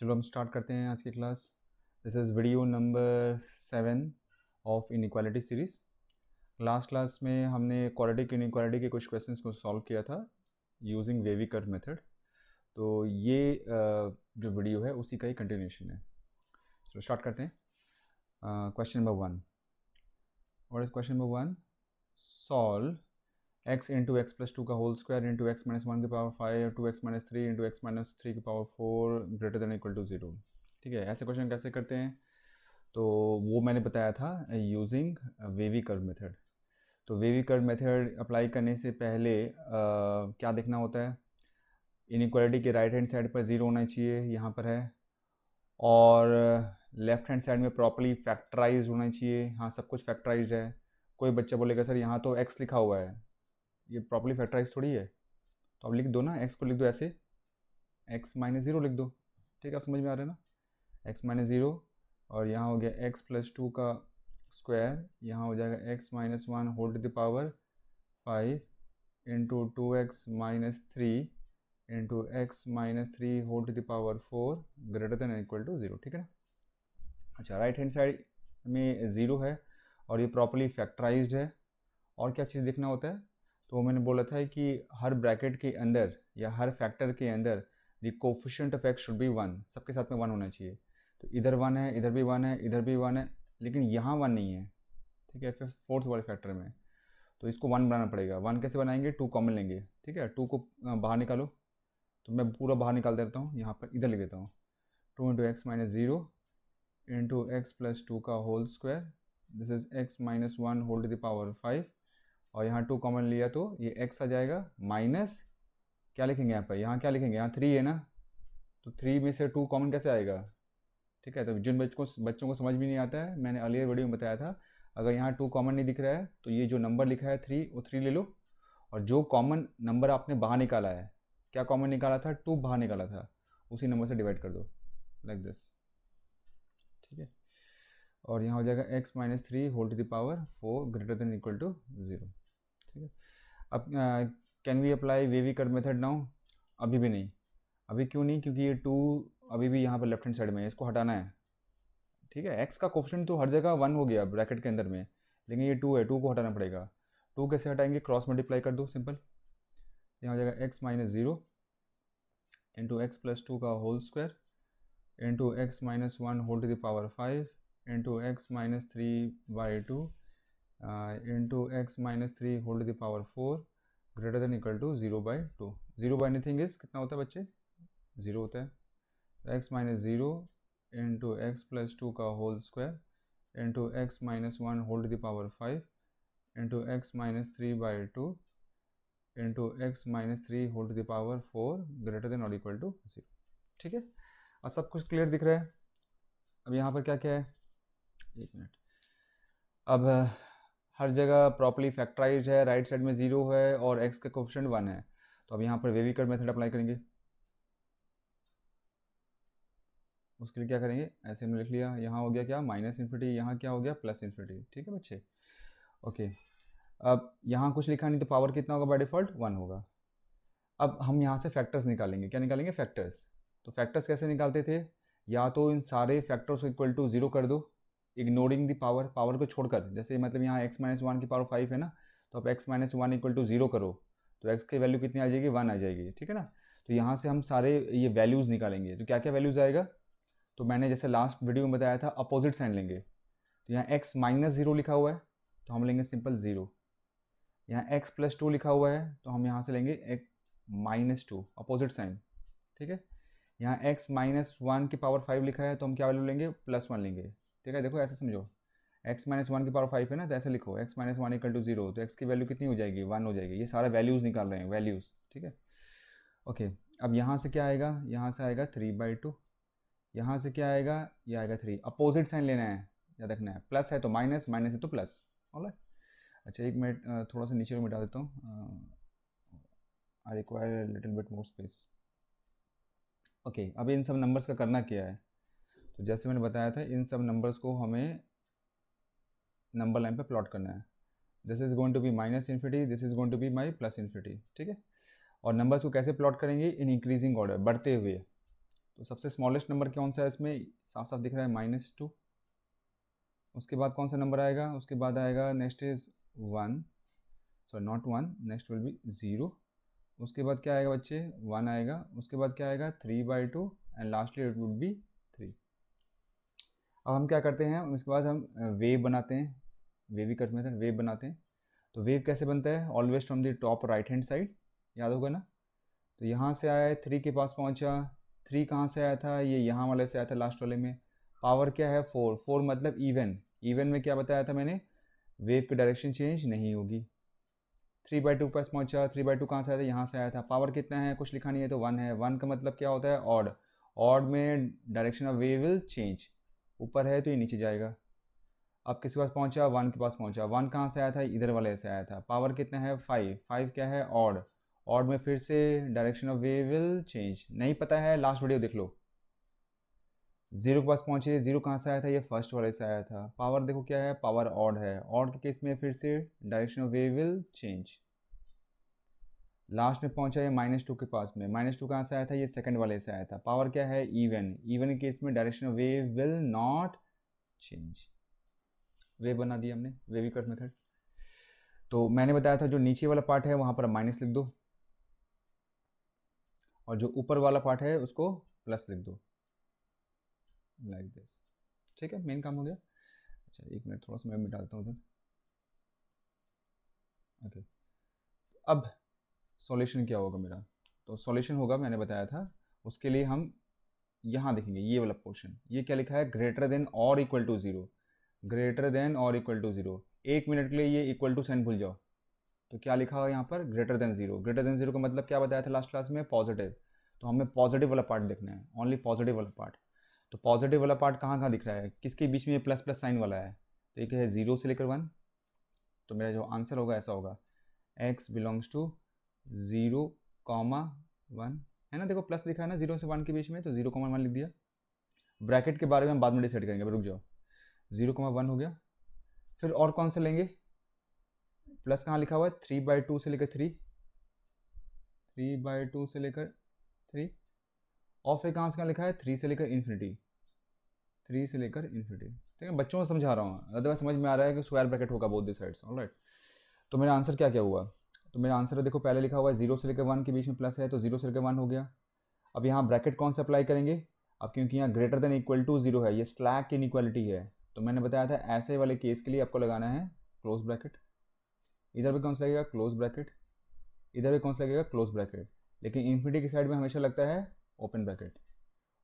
चलो हम स्टार्ट करते हैं आज की class. This is video number 7 of inequality series. Last class में हमने क्वाड्रेटिक इनइक्वालिटी के कुछ क्वेश्चंस को सॉल्व किया था यूजिंग वेवी कर्व मेथड। तो ये जो वीडियो है उसी का ही कंटिन्यूशन है। चलो स्टार्ट करते हैं। Question number 1। What is question number 1? Solve x into x plus two का whole square into x minus one की power 5 two x minus three into x minus three की power 4 greater than equal to 0। ठीक है, ऐसे question कैसे करते हैं तो वो मैंने बताया था यूजिंग वेवी कर्व मेथड। तो वेवी कर्व मेथड अप्लाई करने से पहले क्या देखना होता है? इनइक्वालिटी के राइट हैंड साइड पर ज़ीरो होना चाहिए, यहाँ पर है। और लेफ्ट हैंड साइड में प्रॉपर्ली फैक्टराइज होना चाहिए, हाँ सब कुछ फैक्टराइज है। कोई बच्चा बोलेगा सर यहाँ तो x लिखा हुआ है, ये प्रॉपर्ली फैक्टराइज थोड़ी है। तो अब लिख दो ना, x को लिख दो ऐसे, x माइनस ज़ीरो लिख दो। ठीक है, आप समझ में आ रहा है ना? x माइनस ज़ीरो, और यहाँ हो गया x प्लस टू का स्क्वायर, यहाँ हो जाएगा x minus one whole to the power 5 into two x minus three into x minus three whole to the power 4 greater than equal to 0। ठीक है ना? अच्छा, राइट हैंड साइड में zero है और ये प्रॉपर्ली फैक्टराइज्ड है। और क्या चीज़ देखना होता है? तो वो मैंने बोला था कि हर ब्रैकेट के अंदर या हर फैक्टर के अंदर the coefficient of x should be one, सबके साथ में वन होना चाहिए। तो इधर वन है, इधर भी वन है, इधर भी वन है, लेकिन यहाँ वन नहीं है। ठीक है, फिर फोर्थ वाले फैक्टर में तो इसको वन बनाना पड़ेगा। वन कैसे बनाएंगे? टू कॉमन लेंगे। ठीक है, टू को बाहर निकालो, तो मैं पूरा बाहर निकाल देता हूँ, यहाँ पर इधर लिख देता हूँ। Two into x minus zero into x plus two का whole square, this is x minus one whole to the power 5, और यहाँ टू कॉमन लिया तो ये x आ जाएगा माइनस, क्या लिखेंगे यहाँ पर? यहाँ क्या लिखेंगे? यहाँ थ्री है ना, तो थ्री में से टू कॉमन कैसे आएगा? ठीक है, तो जिन बच्चों को समझ भी नहीं आता है, मैंने अर्लियर वीडियो में बताया था, अगर यहाँ टू कॉमन नहीं दिख रहा है तो ये जो नंबर लिखा है थ्री, वो थ्री ले लो, और जो कॉमन नंबर आपने बाहर निकाला है, क्या कॉमन निकाला था? टू बाहर निकाला था, उसी नंबर से डिवाइड कर दो, लाइक दिस। ठीक है, और यहाँ हो जाएगा x minus three whole to the power 4 greater than equal to 0। ठीक है, अब can we apply wavy curve method now? अभी भी नहीं। अभी क्यों नहीं? क्योंकि ये टू अभी भी यहाँ पर लेफ्ट हैंड साइड में है, इसको हटाना है। ठीक है, एक्स का कोफिशिएंट तो हर जगह वन हो गया ब्रैकेट के अंदर में, लेकिन ये टू है, टू को हटाना पड़ेगा। टू कैसे हटाएंगे? क्रॉस मल्टीप्लाई कर दो, सिंपल। यहाँ हो जाएगा x minus zero into x plus two का whole square into x minus one whole to the power 5 into x minus three by two into x minus three whole to the power 4 greater than equal to 0/2। Anything is कितना होता है बच्चे? 0 होता है। X minus zero into x plus two का whole square into x minus one whole to the power 5 into x minus three by two into x minus three whole to the power 4 greater than और equal to 0। ठीक है, अब सब कुछ clear दिख रहा है? अब यहाँ पर क्या क्या है? एक मिनट। अब हर जगह प्रॉपर्ली फैक्टराइज है, राइट साइड में ज़ीरो है और x का कोफिशिएंट वन है। तो अब यहाँ पर वेवी कर्व मेथड अप्लाई करेंगे। उसके लिए क्या करेंगे? ऐसे में लिख लिया, यहाँ हो गया क्या? माइनस इन्फिनिटी, यहाँ क्या हो गया? Plus infinity. ठीक है बच्चे, ओके। अब यहाँ कुछ लिखा नहीं तो पावर कितना होगा? बाय डिफ़ॉल्ट वन होगा। अब हम यहाँ से फैक्टर्स निकालेंगे। क्या निकालेंगे? फैक्टर्स। तो फैक्टर्स कैसे निकालते थे? या तो इन सारे फैक्टर्स को इक्वल टू ज़ीरो कर दो, इग्नोरिंग द पावर, पावर को छोड़कर। जैसे मतलब यहाँ x माइनस वन की पावर 5 है ना, तो अब x minus one equal to zero करो, तो x की वैल्यू कितनी आ जाएगी? वन आ जाएगी। ठीक है ना? तो यहाँ से हम सारे ये वैल्यूज़ निकालेंगे। तो क्या क्या वैल्यूज़ आएगा? तो मैंने जैसे लास्ट वीडियो में बताया था, अपोजिट साइन लेंगे। तो यहाँ x माइनस ज़ीरो लिखा हुआ है तो हम लेंगे सिंपल ज़ीरो। यहाँ x प्लस टू लिखा हुआ है तो हम यहाँ से लेंगे एक माइनस टू, अपोजिट साइन। ठीक है, यहाँ x माइनस वन की पावर 5 लिखा है तो हम क्या वैल्यू लेंगे? प्लस वन लेंगे। ठीक है, देखो ऐसे समझो, x माइनस वन की पावर 5 है ना, तो ऐसे लिखो x minus one equal to 0, तो x की वैल्यू कितनी हो जाएगी? वन हो जाएगी। ये सारा वैल्यूज़ निकाल रहे हैं, वैल्यूज़। ठीक है, ओके। अब यहाँ से क्या आएगा? यहाँ से आएगा 3/2। यहाँ से क्या आएगा? ये आएगा 3। अपोजिट साइन लेना है, याद रखना है। प्लस है तो माइनस, माइनस है तो प्लस। ऑलराइट। अच्छा एक मिनट, थोड़ा सा नीचे मिटा देता हूँ। I require little bit more space. Okay, अब इन सब नंबर्स का करना क्या है? तो जैसे मैंने बताया था, इन सब नंबर्स को हमें नंबर लाइन पे प्लॉट करना है। This is going to be minus infinity, this is going to be my plus infinity. ठीक है, और नंबर्स को कैसे प्लॉट करेंगे? इन इंक्रीजिंग ऑर्डर, बढ़ते हुए। तो सबसे स्मॉलेस्ट नंबर कौन सा है इसमें, साफ साफ दिख रहा है -2। उसके बाद कौन सा नंबर आएगा, उसके बाद आएगा next is 1, so not 1, next will be 0। उसके बाद क्या आएगा बच्चे, 1 आएगा। उसके बाद क्या आएगा 3/2 and lastly it would be 3। अब हम क्या करते हैं, उसके बाद हम वेव बनाते हैं, वेविकट मेथड, वेव बनाते हैं। तो वेव कैसे बनता है, always from the top right hand side, याद होगा ना। तो यहाँ से आया 3 के पास पहुँचा, 3 कहाँ से आया था, ये यहाँ वाले से आया था लास्ट वाले में। पावर क्या है 4, 4 मतलब इवन, इवन में क्या बताया था मैंने, वेव की डायरेक्शन चेंज नहीं होगी। 3/2 पास पहुँचा, 3/2 कहाँ से आया था, यहाँ से आया था। पावर कितना है, कुछ लिखा नहीं है तो 1 है। 1 का मतलब क्या होता है, ऑड, ऑड में direction of wave will change, ऊपर है तो ये नीचे जाएगा। अब किसके पास पहुँचा, 1 के पास पहुँचा। 1 कहाँ से आया था, इधर वाले से आया था। पावर कितना है 5, 5 क्या है ऑड, ऑड में फिर से direction of wave will change. नहीं पता है लास्ट वीडियो देख लो। 0 के पास पहुँचे, 0 कहाँ से आया था, ये फर्स्ट वाले से आया था। पावर देखो क्या है, पावर ऑड है, ऑड के केस में फिर से direction of wave will change. Last में पहुंचा ये -2 के पास में, -2 कहाँ से आया था, ये सेकंड वाले से आया था। पावर क्या है इवन, इवन के केस में direction of wave will not change. Wave बना दिया हमने, वेविकट मेथड। तो मैंने बताया था जो नीचे वाला पार्ट है वहाँ पर माइनस लिख दो, और जो ऊपर वाला पार्ट है उसको प्लस लिख दो, लाइक दिस। ठीक है, मेन काम हो गया। अच्छा 1 मिनट, थोड़ा सा मैं मिटाता हूँ उधर। ओके, अब सॉल्यूशन क्या होगा मेरा, तो सॉल्यूशन होगा, मैंने बताया था उसके लिए हम यहाँ देखेंगे ये वाला पोर्शन। ये क्या लिखा है, ग्रेटर देन और इक्वल टू 0, ग्रेटर देन और इक्वल टू 0। 1 मिनट के लिए ये इक्वल टू साइन भूल जाओ, तो क्या लिखा हुआ यहाँ पर, ग्रेटर देन 0। ग्रेटर देन 0 का मतलब क्या बताया था लास्ट क्लास में, पॉजिटिव। तो हमें पॉजिटिव वाला पार्ट देखना है, ओनली पॉजिटिव वाला पार्ट। तो पॉजिटिव वाला पार्ट कहाँ कहाँ दिख रहा है, किसके बीच में ये प्लस प्लस साइन वाला है, तो एक है 0 से लेकर 1। तो मेरा जो आंसर होगा ऐसा होगा, x बिलोंग्स टू 0, 1 है ना। देखो प्लस लिखा है ना 0 से 1 के बीच में, तो 0, 1 लिख दिया। ब्रैकेट के बारे में हम बाद में डिसाइड करेंगे, रुक जाओ। 0, 1 हो गया। फिर और कौन सा लेंगे, प्लस कहाँ लिखा हुआ है, 3/2 से लेकर 3, 3/2 से लेकर 3। और फिर कहाँ से कहाँ लिखा है, 3 से लेकर इन्फिनिटी, 3 से लेकर इन्फिनिटी। ठीक है, बच्चों को समझा रहा हूँ, अदरवाइज समझ में आ रहा है कि स्क्वायर ब्रैकेट होगा बोथ द साइड्स। ऑलराइट, तो मेरा आंसर क्या क्या हुआ, तो मेरा आंसर देखो पहले लिखा हुआ है 0 से लेकर 1 के बीच में प्लस है, तो 0 से लेकर 1 हो गया। अब यहाँ ब्रैकेट कौन सा अप्लाई करेंगे, अब क्योंकि यहाँ ग्रेटर देन इक्वल टू 0 है, ये स्लैक इनइक्वालिटी है, तो मैंने बताया था ऐसे वाले केस के लिए आपको लगाना है क्लोज ब्रैकेट। इधर भी कौन सा लगेगा, क्लोज ब्रैकेट। इधर भी कौन सा लगेगा, क्लोज ब्रैकेट। लेकिन इन्फिनिटी की साइड में हमेशा लगता है ओपन ब्रैकेट,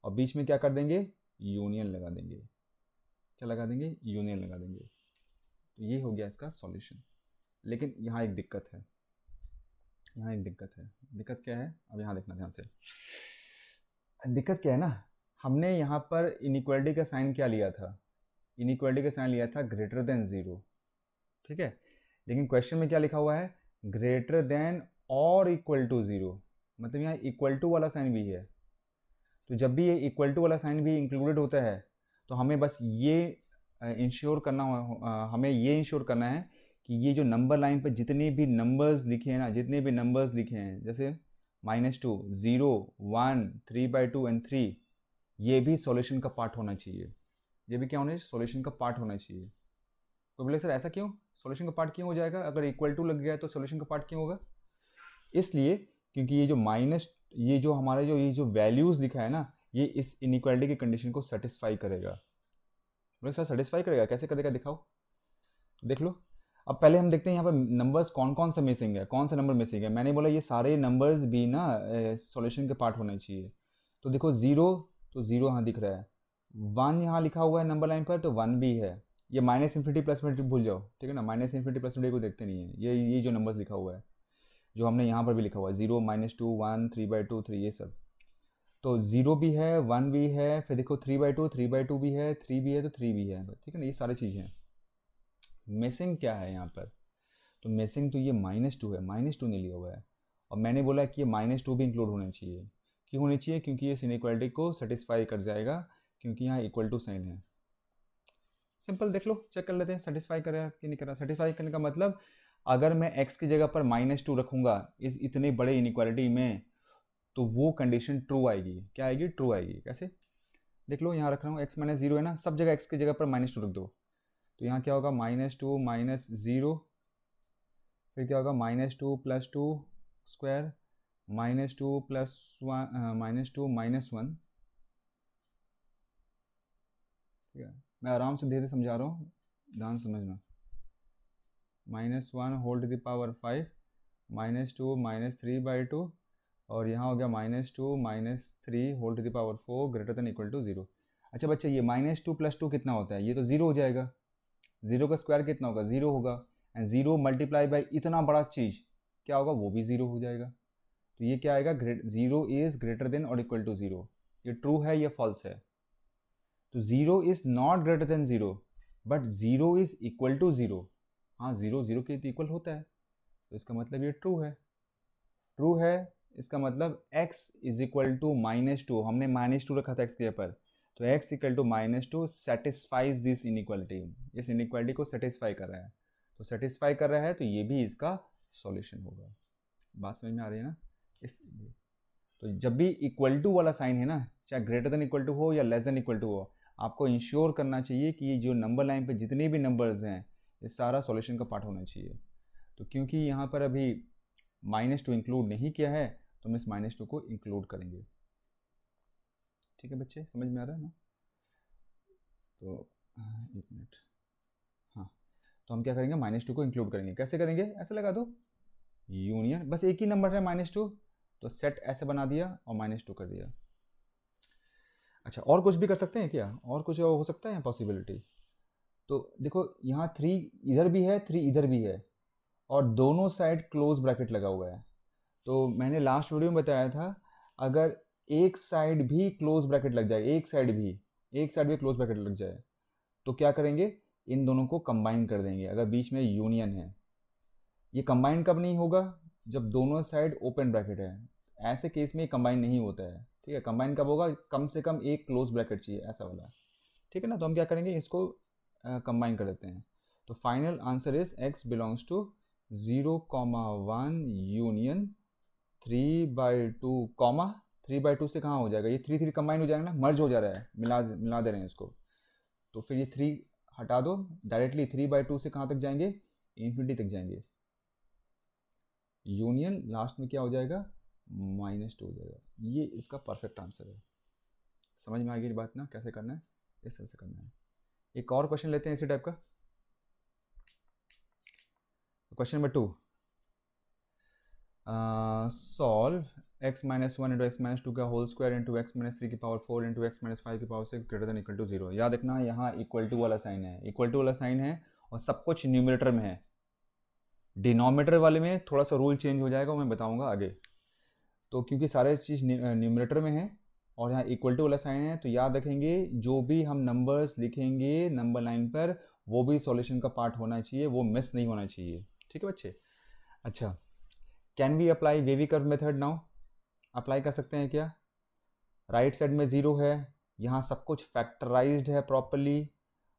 और बीच में क्या कर देंगे, यूनियन लगा देंगे। क्या लगा देंगे, यूनियन लगा देंगे। तो ये हो गया इसका सॉल्यूशन। लेकिन यहाँ एक दिक्कत है, यहाँ एक दिक्कत है। दिक्कत क्या है, अब यहाँ देखना ध्यान से। दिक्कत क्या है ना, हमने यहाँ पर इनइक्वालिटी का साइन क्या लिया था, इनइक्वालिटी का साइन लिया था ग्रेटर देन 0। ठीक है, लेकिन क्वेश्चन में क्या लिखा हुआ है, ग्रेटर देन और इक्वल टू 0, मतलब यहाँ इक्वल टू वाला साइन भी है। तो जब भी ये इक्वल टू वाला साइन भी इंक्लूडेड होता है, तो हमें बस ये इंश्योर करना, हमें ये इंश्योर करना है कि ये जो नंबर लाइन पर जितने भी नंबर्स लिखे हैं ना, जितने भी नंबर्स लिखे हैं, जैसे -2, 0, 1, 3/2 एंड 3, ये भी सॉल्यूशन का पार्ट होना चाहिए। ये भी क्या होना चाहिए, सॉल्यूशन का पार्ट होना चाहिए। तो बोले सर ऐसा क्यों, सॉल्यूशन का पार्ट क्यों हो जाएगा, अगर इक्वल टू लग गया है तो सॉल्यूशन का पार्ट क्यों होगा, इसलिए क्योंकि ये जो माइनस, ये जो हमारे जो ये जो वैल्यूज़ लिखा है ना, ये इस इनइक्वालिटी की कंडीशन को सेटिस्फाई करेगा। बोले सर सेटिस्फाई करेगा, कैसे करेगा दिखाओ, देख लो। अब पहले हम देखते हैं यहाँ पर नंबर्स कौन कौन सा मिसिंग है, कौन सा नंबर मिसिंग है। मैंने बोला ये सारे नंबर्स भी ना सॉल्यूशन के पार्ट होने चाहिए। तो देखो 0, तो 0 यहाँ दिख रहा है, 1 यहाँ लिखा हुआ है नंबर लाइन पर, तो 1 भी है। ये -∞ +∞ भूल जाओ, ठीक है ना, -∞ +∞ को देखते नहीं है। ये जो नंबर्स लिखा हुआ है, जो हमने यहाँ पर भी लिखा हुआ है 0, -2, 1, 3/2, 3, ये सब। तो 0 भी है, 1 भी है, फिर देखो 3/2, 3/2 भी है, 3 भी है, तो 3 भी है, ठीक है ना। ये सारी चीज़ें हैं। मिसिंग क्या है यहाँ पर, तो मिसिंग तो ये -2 है, -2 नहीं लिया हुआ है। और मैंने बोला कि ये -2 भी इंक्लूड होना चाहिए। क्यों होनी चाहिए, क्योंकि ये इनइक्वालिटी को सेटिस्फाई कर जाएगा, क्योंकि यहाँ इक्वल टू साइन है। सिंपल, देख लो, चेक कर लेते हैं सेटिस्फाई कर रहा है कि नहीं कर रहा। सेटिस्फाई करने का मतलब, अगर मैं x की जगह पर -2 रखूँगा इस इतने बड़े इनइक्वालिटी में, तो वो कंडीशन ट्रू आएगी। क्या आएगी? ट्रू आएगी। कैसे? देख लो, यहाँ रख रहा हूँ x माइनस जीरो है ना, सब जगह x की जगह पर माइनस टू रख दो, तो यहाँ क्या होगा? माइनस टू माइनस ज़ीरो, फिर क्या होगा? Minus two plus two square, minus two plus one, minus two minus one. ठीक है, मैं आराम से धीरे समझा रहा हूँ, ध्यान समझना। Minus one whole to the power five, minus two minus three by two, और यहाँ हो गया minus two minus three whole to the power four greater than equal to zero. अच्छा बच्चे, ये माइनस टू प्लस टू कितना होता है? ये तो ज़ीरो हो जाएगा। ज़ीरो का स्क्वायर कितना होगा? ज़ीरो होगा। एंड ज़ीरो मल्टीप्लाई बाई इतना बड़ा चीज़ क्या होगा? वो भी ज़ीरो हो जाएगा। तो ये क्या आएगा? ज़ीरो इज़ ग्रेटर देन और इक्वल टू ज़ीरो। ये ट्रू है या फॉल्स है? तो zero is not greater than zero, but zero is equal to zero. हाँ, ज़ीरो ज़ीरो के इक्वल होता है, तो इसका मतलब ये ट्रू है। ट्रू है, इसका मतलब x is equal to minus two, हमने माइनस टू रखा था x के यहाँ पर, तो x equal to minus two satisfies this inequality, इस इनइक्वालिटी को सेटिस्फाई कर रहा है। तो सेटिस्फाई कर रहा है तो ये भी इसका सॉल्यूशन होगा। बात समझ में आ रही है ना? इसलिए तो जब भी इक्वल टू वाला साइन है ना, चाहे ग्रेटर देन इक्वल टू हो या लेस देन इक्वल टू हो, आपको इंश्योर करना चाहिए कि ये जो नंबर लाइन पे जितने भी नंबर्स हैं ये सारा सॉल्यूशन का पार्ट होना चाहिए। तो क्योंकि यहाँ पर अभी माइनस टू इंक्लूड नहीं किया है, तो हम इस माइनस टू को इंक्लूड करेंगे। ठीक है बच्चे, समझ में आ रहा है ना? तो एक मिनट, हाँ, तो हम क्या करेंगे? माइनस टू को इंक्लूड करेंगे। कैसे करेंगे? ऐसे लगा दो, यूनियन, बस एक ही नंबर है माइनस टू, तो सेट ऐसे बना दिया और माइनस टू कर दिया। अच्छा, और कुछ भी कर सकते हैं क्या? और कुछ हो सकता है पॉसिबिलिटी? तो देखो, यहाँ थ्री इधर भी है, थ्री इधर भी है, और दोनों साइड क्लोज ब्रैकेट लगा हुआ है। तो मैंने लास्ट वीडियो में बताया था, अगर एक साइड भी क्लोज ब्रैकेट लग जाए, एक साइड भी क्लोज ब्रैकेट लग जाए, तो क्या करेंगे? इन दोनों को कंबाइन कर देंगे। अगर बीच में यूनियन है, ये कंबाइन कब नहीं होगा? जब दोनों साइड ओपन ब्रैकेट है, ऐसे केस में कंबाइन नहीं होता है। ठीक है, कंबाइन कब होगा? कम से कम एक क्लोज ब्रैकेट चाहिए, ऐसा वाला। ठीक है ना? तो हम क्या करेंगे? इसको कंबाइन कर देते हैं। तो final answer is x belongs to 0,1 union 3/2 comma 3/2 से कहाँ हो जाएगा? ये 3 3 कंबाइन हो जाएगा ना, मर्ज हो जा रहा है, मिला दे रहे हैं इसको। तो फिर ये 3 हटा दो, डायरेक्टली 3/2 से कहाँ तक जाएंगे? इन्फिनिटी तक जाएंगे। यूनियन लास्ट में क्या हो जाएगा? -2 हो जाएगा। ये इसका परफेक्ट आंसर है। समझ में आ गई बात ना, कैसे करना है? इस तरह से करना है। एक और क्वेश्चन लेते हैं इसी टाइप का। Question number 2, solve x minus one into x minus two का whole square into x minus three की power four into x minus five की power six greater than equal to zero. याद रखना, यहाँ इक्वल टू वाला sign है, equal to वाला sign है, और सब कुछ न्यूमरेटर में है। डिनोमिनेटर वाले में थोड़ा सा रूल चेंज हो जाएगा, मैं बताऊंगा आगे। तो क्योंकि सारे चीज़ न्यूमरेटर में है और यहाँ इक्वल टू वाला साइन है, तो याद रखेंगे जो भी हम नंबर्स लिखेंगे नंबर लाइन पर, वो भी सॉल्यूशन का पार्ट होना चाहिए, वो मिस नहीं होना चाहिए। ठीक है बच्चे? अच्छा, can we apply wavy curve method now? Apply कर सकते हैं क्या? राइट साइड में ज़ीरो है, यहाँ सब कुछ फैक्टराइज्ड है प्रॉपरली,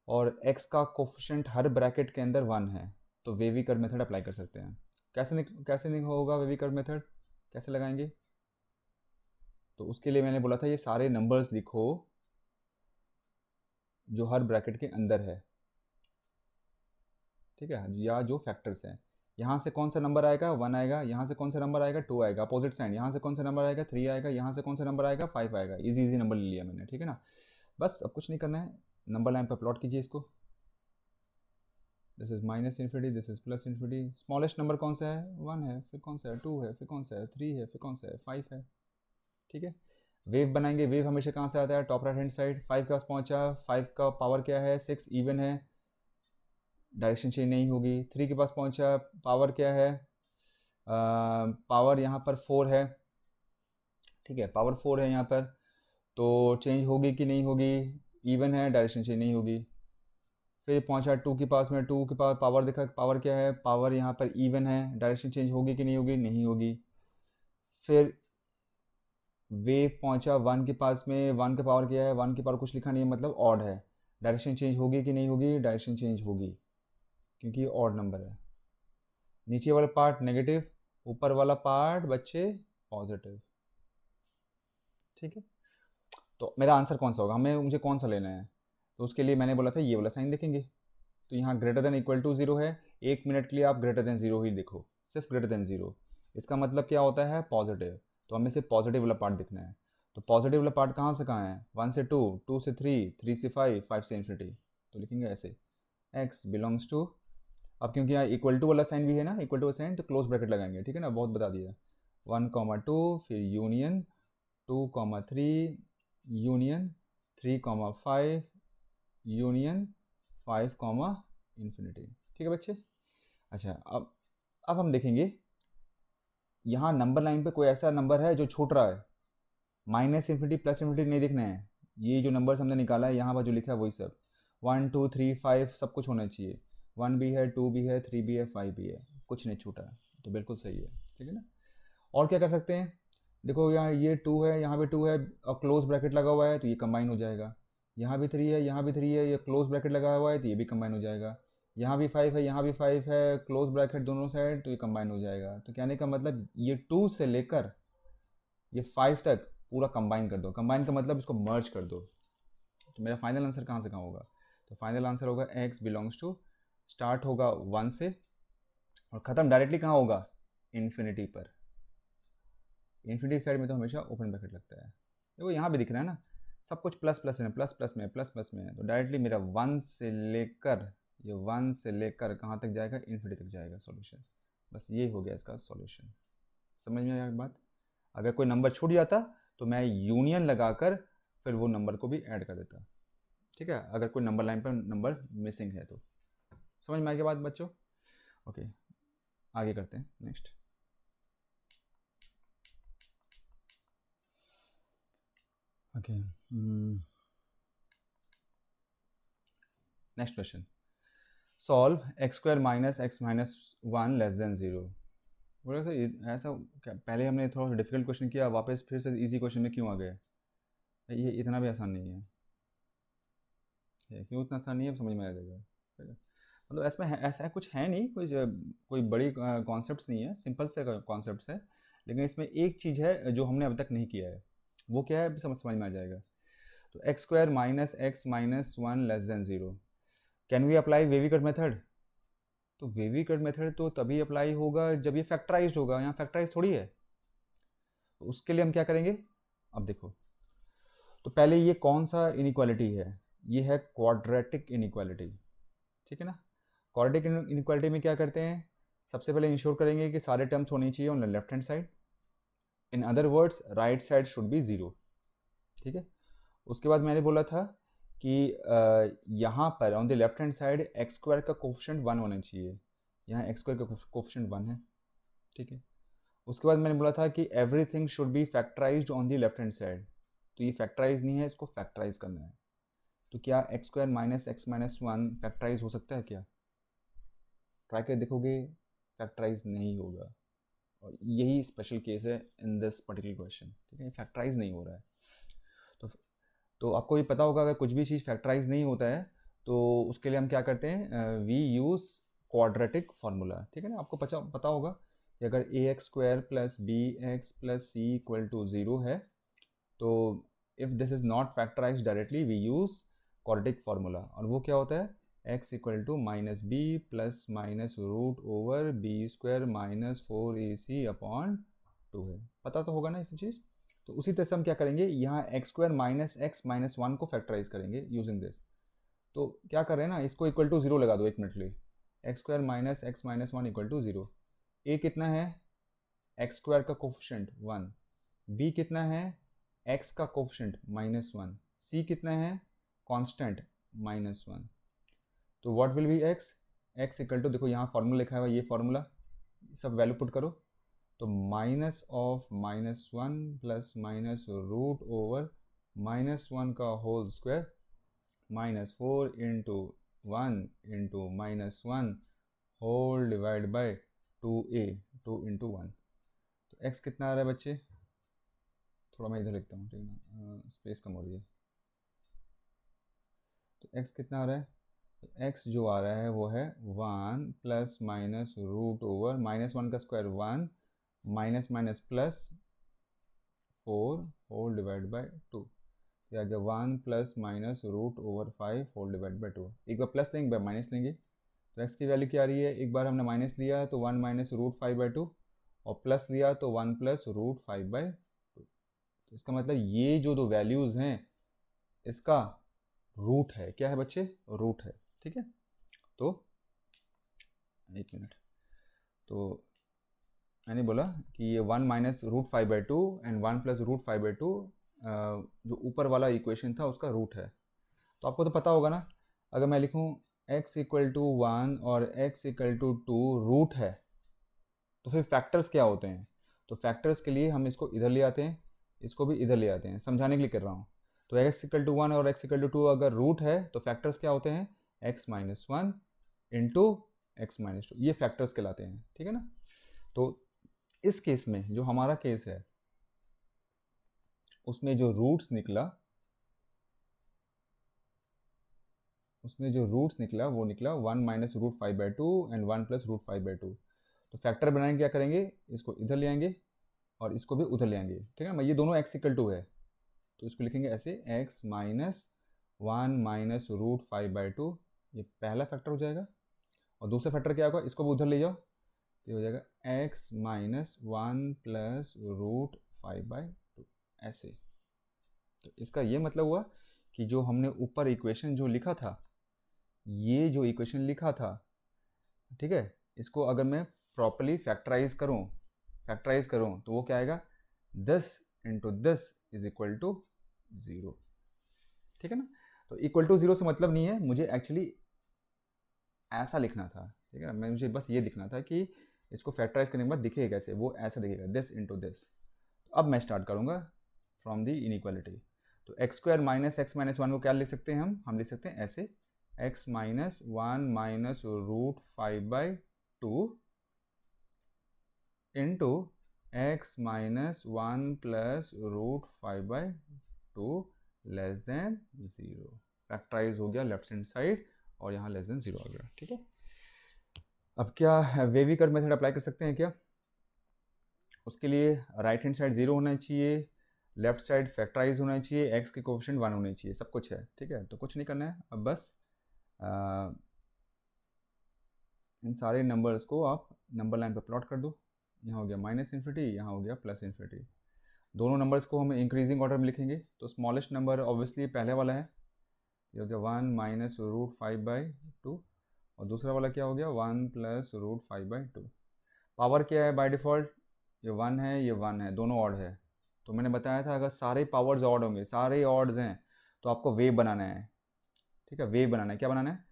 और x का कोफिशिएंट हर ब्रैकेट के अंदर 1 है, तो वेवी कर्व मेथड अप्लाई कर सकते हैं। कैसे नहीं होगा वेवी कर्व मेथड? कैसे लगाएंगे? तो उसके लिए मैंने बोला था ये सारे नंबर्स लिखो जो हर ब्रैकेट के अंदर है। ठीक है, या जो फैक्टर्स हैं। यहाँ से कौन सा नंबर आएगा? 1 आएगा। यहाँ से कौन सा नंबर आएगा? 2 आएगा। अपोजिट साइन, यहाँ से कौन सा नंबर आएगा? 3 आएगा। यहाँ से कौन सा नंबर आएगा? 5 आएगा। इजी इजी नंबर ले लिया मैंने। ठीक है ना? बस अब कुछ नहीं करना है, नंबर लाइन पर प्लॉट कीजिए इसको। This is minus infinity, this is plus infinity. Smallest number कौन सा है? 1 है, फिर कौन सा है? 2 है, फिर कौन सा है? 3 है, फिर कौन सा है? 5 है। ठीक है, वेव बनाएंगे। वेव हमेशा कहाँ से आता है? Top right hand side. 5 के पास पहुँचा, 5 का पावर क्या है? 6, इवन है, डायरेक्शन चेंज नहीं होगी। 3 के पास पहुँचा, पावर क्या है? पावर यहाँ पर 4 है। ठीक है, पावर 4 है यहाँ पर, तो चेंज होगी कि नहीं होगी? इवन है, डायरेक्शन चेंज नहीं होगी। फिर पहुंचा 2 के पास में, 2 के पास पावर देखा, पावर क्या है? पावर यहाँ पर इवन है, डायरेक्शन चेंज होगी कि नहीं होगी? नहीं होगी। फिर वेव पहुंचा 1 के पास में, 1 का पावर क्या है? 1 की पावर कुछ लिखा नहीं है, मतलब ऑड है, डायरेक्शन चेंज होगी कि नहीं होगी? डायरेक्शन चेंज होगी, क्योंकि ऑड नंबर है। नीचे वाला पार्ट नेगेटिव, ऊपर वाला पार्ट बच्चे पॉजिटिव। ठीक है, तो मेरा आंसर कौन सा होगा, मुझे कौन सा लेना है, तो उसके लिए मैंने बोला था ये वाला साइन लिखेंगे। तो यहाँ greater than equal to zero है, 1 मिनट के लिए आप ग्रेटर देन ज़ीरो ही लिखो, सिर्फ ग्रेटर देन ज़ीरो। इसका मतलब क्या होता है, पॉजिटिव, तो हमें सिर्फ पॉजिटिव वाला पार्ट दिखना है। तो पॉजिटिव वाला पार्ट कहाँ से कहाँ है, 1 से 2, 2 से 3, 3 से 5, 5 से इन्फिनिटी। तो लिखेंगे ऐसे x बिलोंग्स टू, अब क्योंकि यहाँ इक्वल टू वाला साइन भी है ना, इक्वल टू साइन, तो क्लोज ब्रैकेट लगाएंगे, ठीक है ना, बहुत बता दिया। 1, 2, फिर यूनियन 2, 3, यूनियन 3, 5, यूनियन 5, इन्फिनिटी। ठीक है बच्चे। अच्छा, अब हम देखेंगे यहाँ नंबर लाइन पे कोई ऐसा नंबर है जो छूट रहा है, माइनस इन्फिनिटी प्लस इन्फिनिटी नहीं दिखना है। ये जो नंबर हमने निकाला है यहाँ पर जो लिखा है वही सब, 1, 2, 3, 5 सब कुछ होना चाहिए, 1 भी है, 2 भी है, 3 भी है, 5 भी है, कुछ नहीं छूटा है, तो बिल्कुल सही है, ठीक है ना। और क्या कर सकते हैं, देखो यहाँ ये 2 है, यहाँ भी 2 है और क्लोज ब्रैकेट लगा हुआ है तो ये कंबाइन हो जाएगा। यहाँ भी 3 है, यहाँ भी 3 है, ये क्लोज ब्रैकेट लगा हुआ है तो ये भी कंबाइन हो जाएगा। यहाँ भी 5 है, यहाँ भी 5 है, क्लोज ब्रैकेट दोनों साइड, तो ये कंबाइन हो जाएगा। तो कहने का मतलब ये 2 से लेकर ये 5 तक पूरा कंबाइन कर दो। कंबाइन का मतलब इसको मर्ज कर दो। तो मेरा फाइनल आंसर कहाँ से कहाँ होगा, तो फाइनल आंसर होगा x बिलोंग्स टू, स्टार्ट होगा 1 से और ख़त्म डायरेक्टली कहाँ होगा, इन्फिनिटी पर। इन्फिनिटी साइड में तो हमेशा ओपन ब्रैकेट लगता है। देखो यहाँ भी दिख रहा है ना, सब कुछ प्लस प्लस में, प्लस प्लस में, प्लस प्लस में है, तो डायरेक्टली मेरा 1 से लेकर, ये 1 से लेकर कहाँ तक जाएगा, इन्फिनिटी तक जाएगा सॉल्यूशन। बस ये हो गया इसका सॉल्यूशन। समझ में आया बात। अगर कोई नंबर छूट जाता तो मैं यूनियन लगाकर फिर वो नंबर को भी ऐड कर देता, ठीक है, अगर कोई नंबर लाइन पर नंबर मिसिंग है तो। समझ में आ गया बात बच्चों। ओके, आगे करते हैं next. Okay, next question, solve x square minus x minus 1 less than 0। बोला सर ऐसा क्या, पहले हमने थोड़ा सा डिफिकल्ट क्वेश्चन किया, वापस फिर से इजी क्वेश्चन में क्यों आ गए, ये इतना भी आसान नहीं है, ये क्यों इतना आसान नहीं है, समझ में आ जाएगा। मतलब इसमें ऐसा कुछ है नहीं, कोई बड़ी कॉन्सेप्ट्स नहीं है, सिंपल से कॉन्सेप्ट्स है, लेकिन इसमें एक चीज़ है जो हमने अब तक नहीं किया है, वो क्या है, समझ में आ जाएगा। तो x square minus x minus 1 less than 0, can we apply wavy curve method. तो वेविकट मेथड तो तभी अप्लाई होगा जब ये फैक्टराइज्ड होगा, यहाँ फैक्टराइज थोड़ी है। तो उसके लिए हम क्या करेंगे, अब देखो, तो पहले ये कौन सा इनइक्वालिटी है, ये है क्वाड्रेटिक इनइक्वालिटी, ठीक है ना। क्वाड्रेटिक इनइक्वालिटी में क्या करते हैं, सबसे पहले इंश्योर करेंगे कि सारे टर्म्स होने चाहिए on the left hand side, in other words right side should be 0, ठीक है। उसके बाद मैंने बोला था कि यहाँ पर on the left hand side x square का कोफिशिएंट 1 होना चाहिए, यहाँ एक्स स्क्वायर का कोफिशिएंट 1 है, ठीक है। उसके बाद मैंने बोला था कि everything should be factorised on the left hand side, तो ये फैक्टराइज नहीं है, इसको फैक्टराइज करना है। तो क्या x square minus x minus 1 factorise हो सकता है क्या, ट्राई कर देखोगे, फैक्टराइज नहीं होगा, और यही स्पेशल केस है इन दिस पर्टिकुलर क्वेश्चन, ठीक है, फैक्टराइज नहीं हो रहा है। तो आपको ये पता होगा अगर कुछ भी चीज़ फैक्टराइज नहीं होता है तो उसके लिए हम क्या करते हैं, वी यूज़ क्वाड्रेटिक फार्मूला, ठीक है ना। आपको पता होगा कि अगर a x square plus b x plus c equal to 0 है, तो if this is not factorize directly we use quadratic formula, और वो क्या होता है, x equal to minus b plus minus root over b square minus 4ac upon 2 है। पता तो होगा ना इस चीज़। तो उसी तरह से हम क्या करेंगे, यहाँ x square minus x minus 1 को फैक्टराइज करेंगे यूजिंग दिस। तो क्या कर रहे हैं ना, इसको इक्वल टू 0 लगा दो 1 मिनट के लिए, x square minus x minus 1 equal to 0। A कितना है, एक्स स्क्वायर का कोफिशिएंट 1, बी कितना है, एक्स का कोफिशिएंट -1, सी कितना है, कांस्टेंट -1। तो what will be x, x equal to, देखो यहाँ फार्मूला लिखा है, ये फार्मूला सब वैल्यू पुट करो, तो minus of -1 plus minus root over -1 का whole square -4 into 1 into -1 whole divide by 2a, 2 into 1। तो x कितना आ रहा है बच्चे, थोड़ा मैं इधर लिखता हूँ, ठीक है ना, स्पेस कम हो रही है। तो x कितना आ रहा है, तो x जो आ रहा है वो है 1 प्लस माइनस रूट ओवर -1 का square 1 minus minus plus whole divide by 2, या गया 1 plus minus root over 5 whole divide by 2। एक बार प्लस लेंगे, एक बार माइनस लेंगे, तो x की वैल्यू क्या आ रही है, एक बार हमने माइनस लिया तो 1 माइनस रूट 5 बाई 2, और प्लस लिया तो 1 प्लस रूट 5 बाई 2। तो इसका मतलब ये जो दो वैल्यूज़ हैं इसका रूट है, क्या है बच्चे, रूट है। ठीक है, तो एक मिनट, तो मैंने बोला कि ये 1 minus root 5 by 2 and 1 plus root 5 by 2 जो ऊपर वाला इक्वेशन था उसका रूट है। तो आपको तो पता होगा ना, अगर मैं लिखूँ x इक्वल टू 1 और x इक्वल टू 2 रूट है, तो फिर फैक्टर्स क्या होते हैं। तो फैक्टर्स के लिए हम इसको इधर ले आते हैं, इसको भी इधर ले आते हैं, समझाने के लिए कर रहा हूँ। तो x इक्वल टू 1 और x इक्वल टू 2 अगर रूट है तो फैक्टर्स क्या होते हैं, x minus 1 into x minus 2, ये फैक्टर्स कहलाते हैं। ठीक है ना। तो इस केस में जो हमारा केस है उसमें जो रूट्स निकला, वो निकला 1 minus root 5 by 2 and 1 plus root 5 by 2। तो फैक्टर बनाएंगे, क्या करेंगे, इसको इधर ले आएंगे और इसको भी उधर ले आएंगे। ठीक है ना, ये दोनों x इक्वल टू है तो इसको लिखेंगे ऐसे, x minus 1 minus root 5 by 2, ये पहला फैक्टर हो जाएगा। और दूसरा फैक्टर क्या होगा, इसको भी उधर ले जाओ, तो हो जाएगा x minus 1 plus root 5 by 2, ऐसे। तो इसका ये मतलब हुआ कि जो हमने ऊपर इक्वेशन जो लिखा था, ये जो इक्वेशन लिखा था, ठीक है, इसको अगर मैं प्रॉपरली फैक्टराइज करूँ तो वो क्या आएगा, 10 इंटू 10 इज इक्वल टू 0। ठीक है ना। तो इक्वल टू 0 से मतलब नहीं है, मुझे एक्चुअली ऐसा लिखना था। ठीक है ना, मुझे बस ये दिखना था कि इसको फैक्टराइज करने के बाद दिखेगा कैसे, वो ऐसा दिखेगा 10 इंटू 10। अब मैं स्टार्ट करूँगा फ्रॉम द इनइक्वालिटी। तो x square minus x minus 1 को क्या लिख सकते हैं, हम लिख सकते हैं ऐसे, x minus 1 minus root 5 by 2 into x minus 1 plus root 5 by 2 less than 0। Factorise हो गया लेफ्ट हैंड साइड और यहाँ लेस देन 0 आ गया। ठीक है, अब क्या वेविकर मेथड अप्लाई कर सकते हैं क्या, उसके लिए राइट हैंड साइड 0 होना चाहिए, लेफ्ट साइड फैक्टराइज होना चाहिए, एक्स के कोफिशिएंट 1 होने चाहिए, सब कुछ है। ठीक है, तो कुछ नहीं करना है, अब बस इन सारे नंबर्स को आप नंबर लाइन पर प्लॉट कर दो। यहाँ हो गया माइनस इन्फिनिटी, यहाँ हो गया प्लस इन्फिनिटी। दोनों नंबर्स को हम इंक्रीजिंग ऑर्डर में लिखेंगे। तो स्मॉलेस्ट नंबर ऑब्वियसली पहले वाला है, ये हो गया 1 माइनस रूट 5 बाई 2, और दूसरा वाला क्या हो गया 1 प्लस रूट 5 बाई 2। पावर क्या है बाय डिफ़ॉल्ट, ये 1 है, ये 1 है, दोनों ऑड है। तो मैंने बताया था अगर सारे पावर्स ऑड होंगे, सारे ऑड्स हैं, तो आपको वेव बनाना है। ठीक है, वेव बनाना है, क्या बनाना है,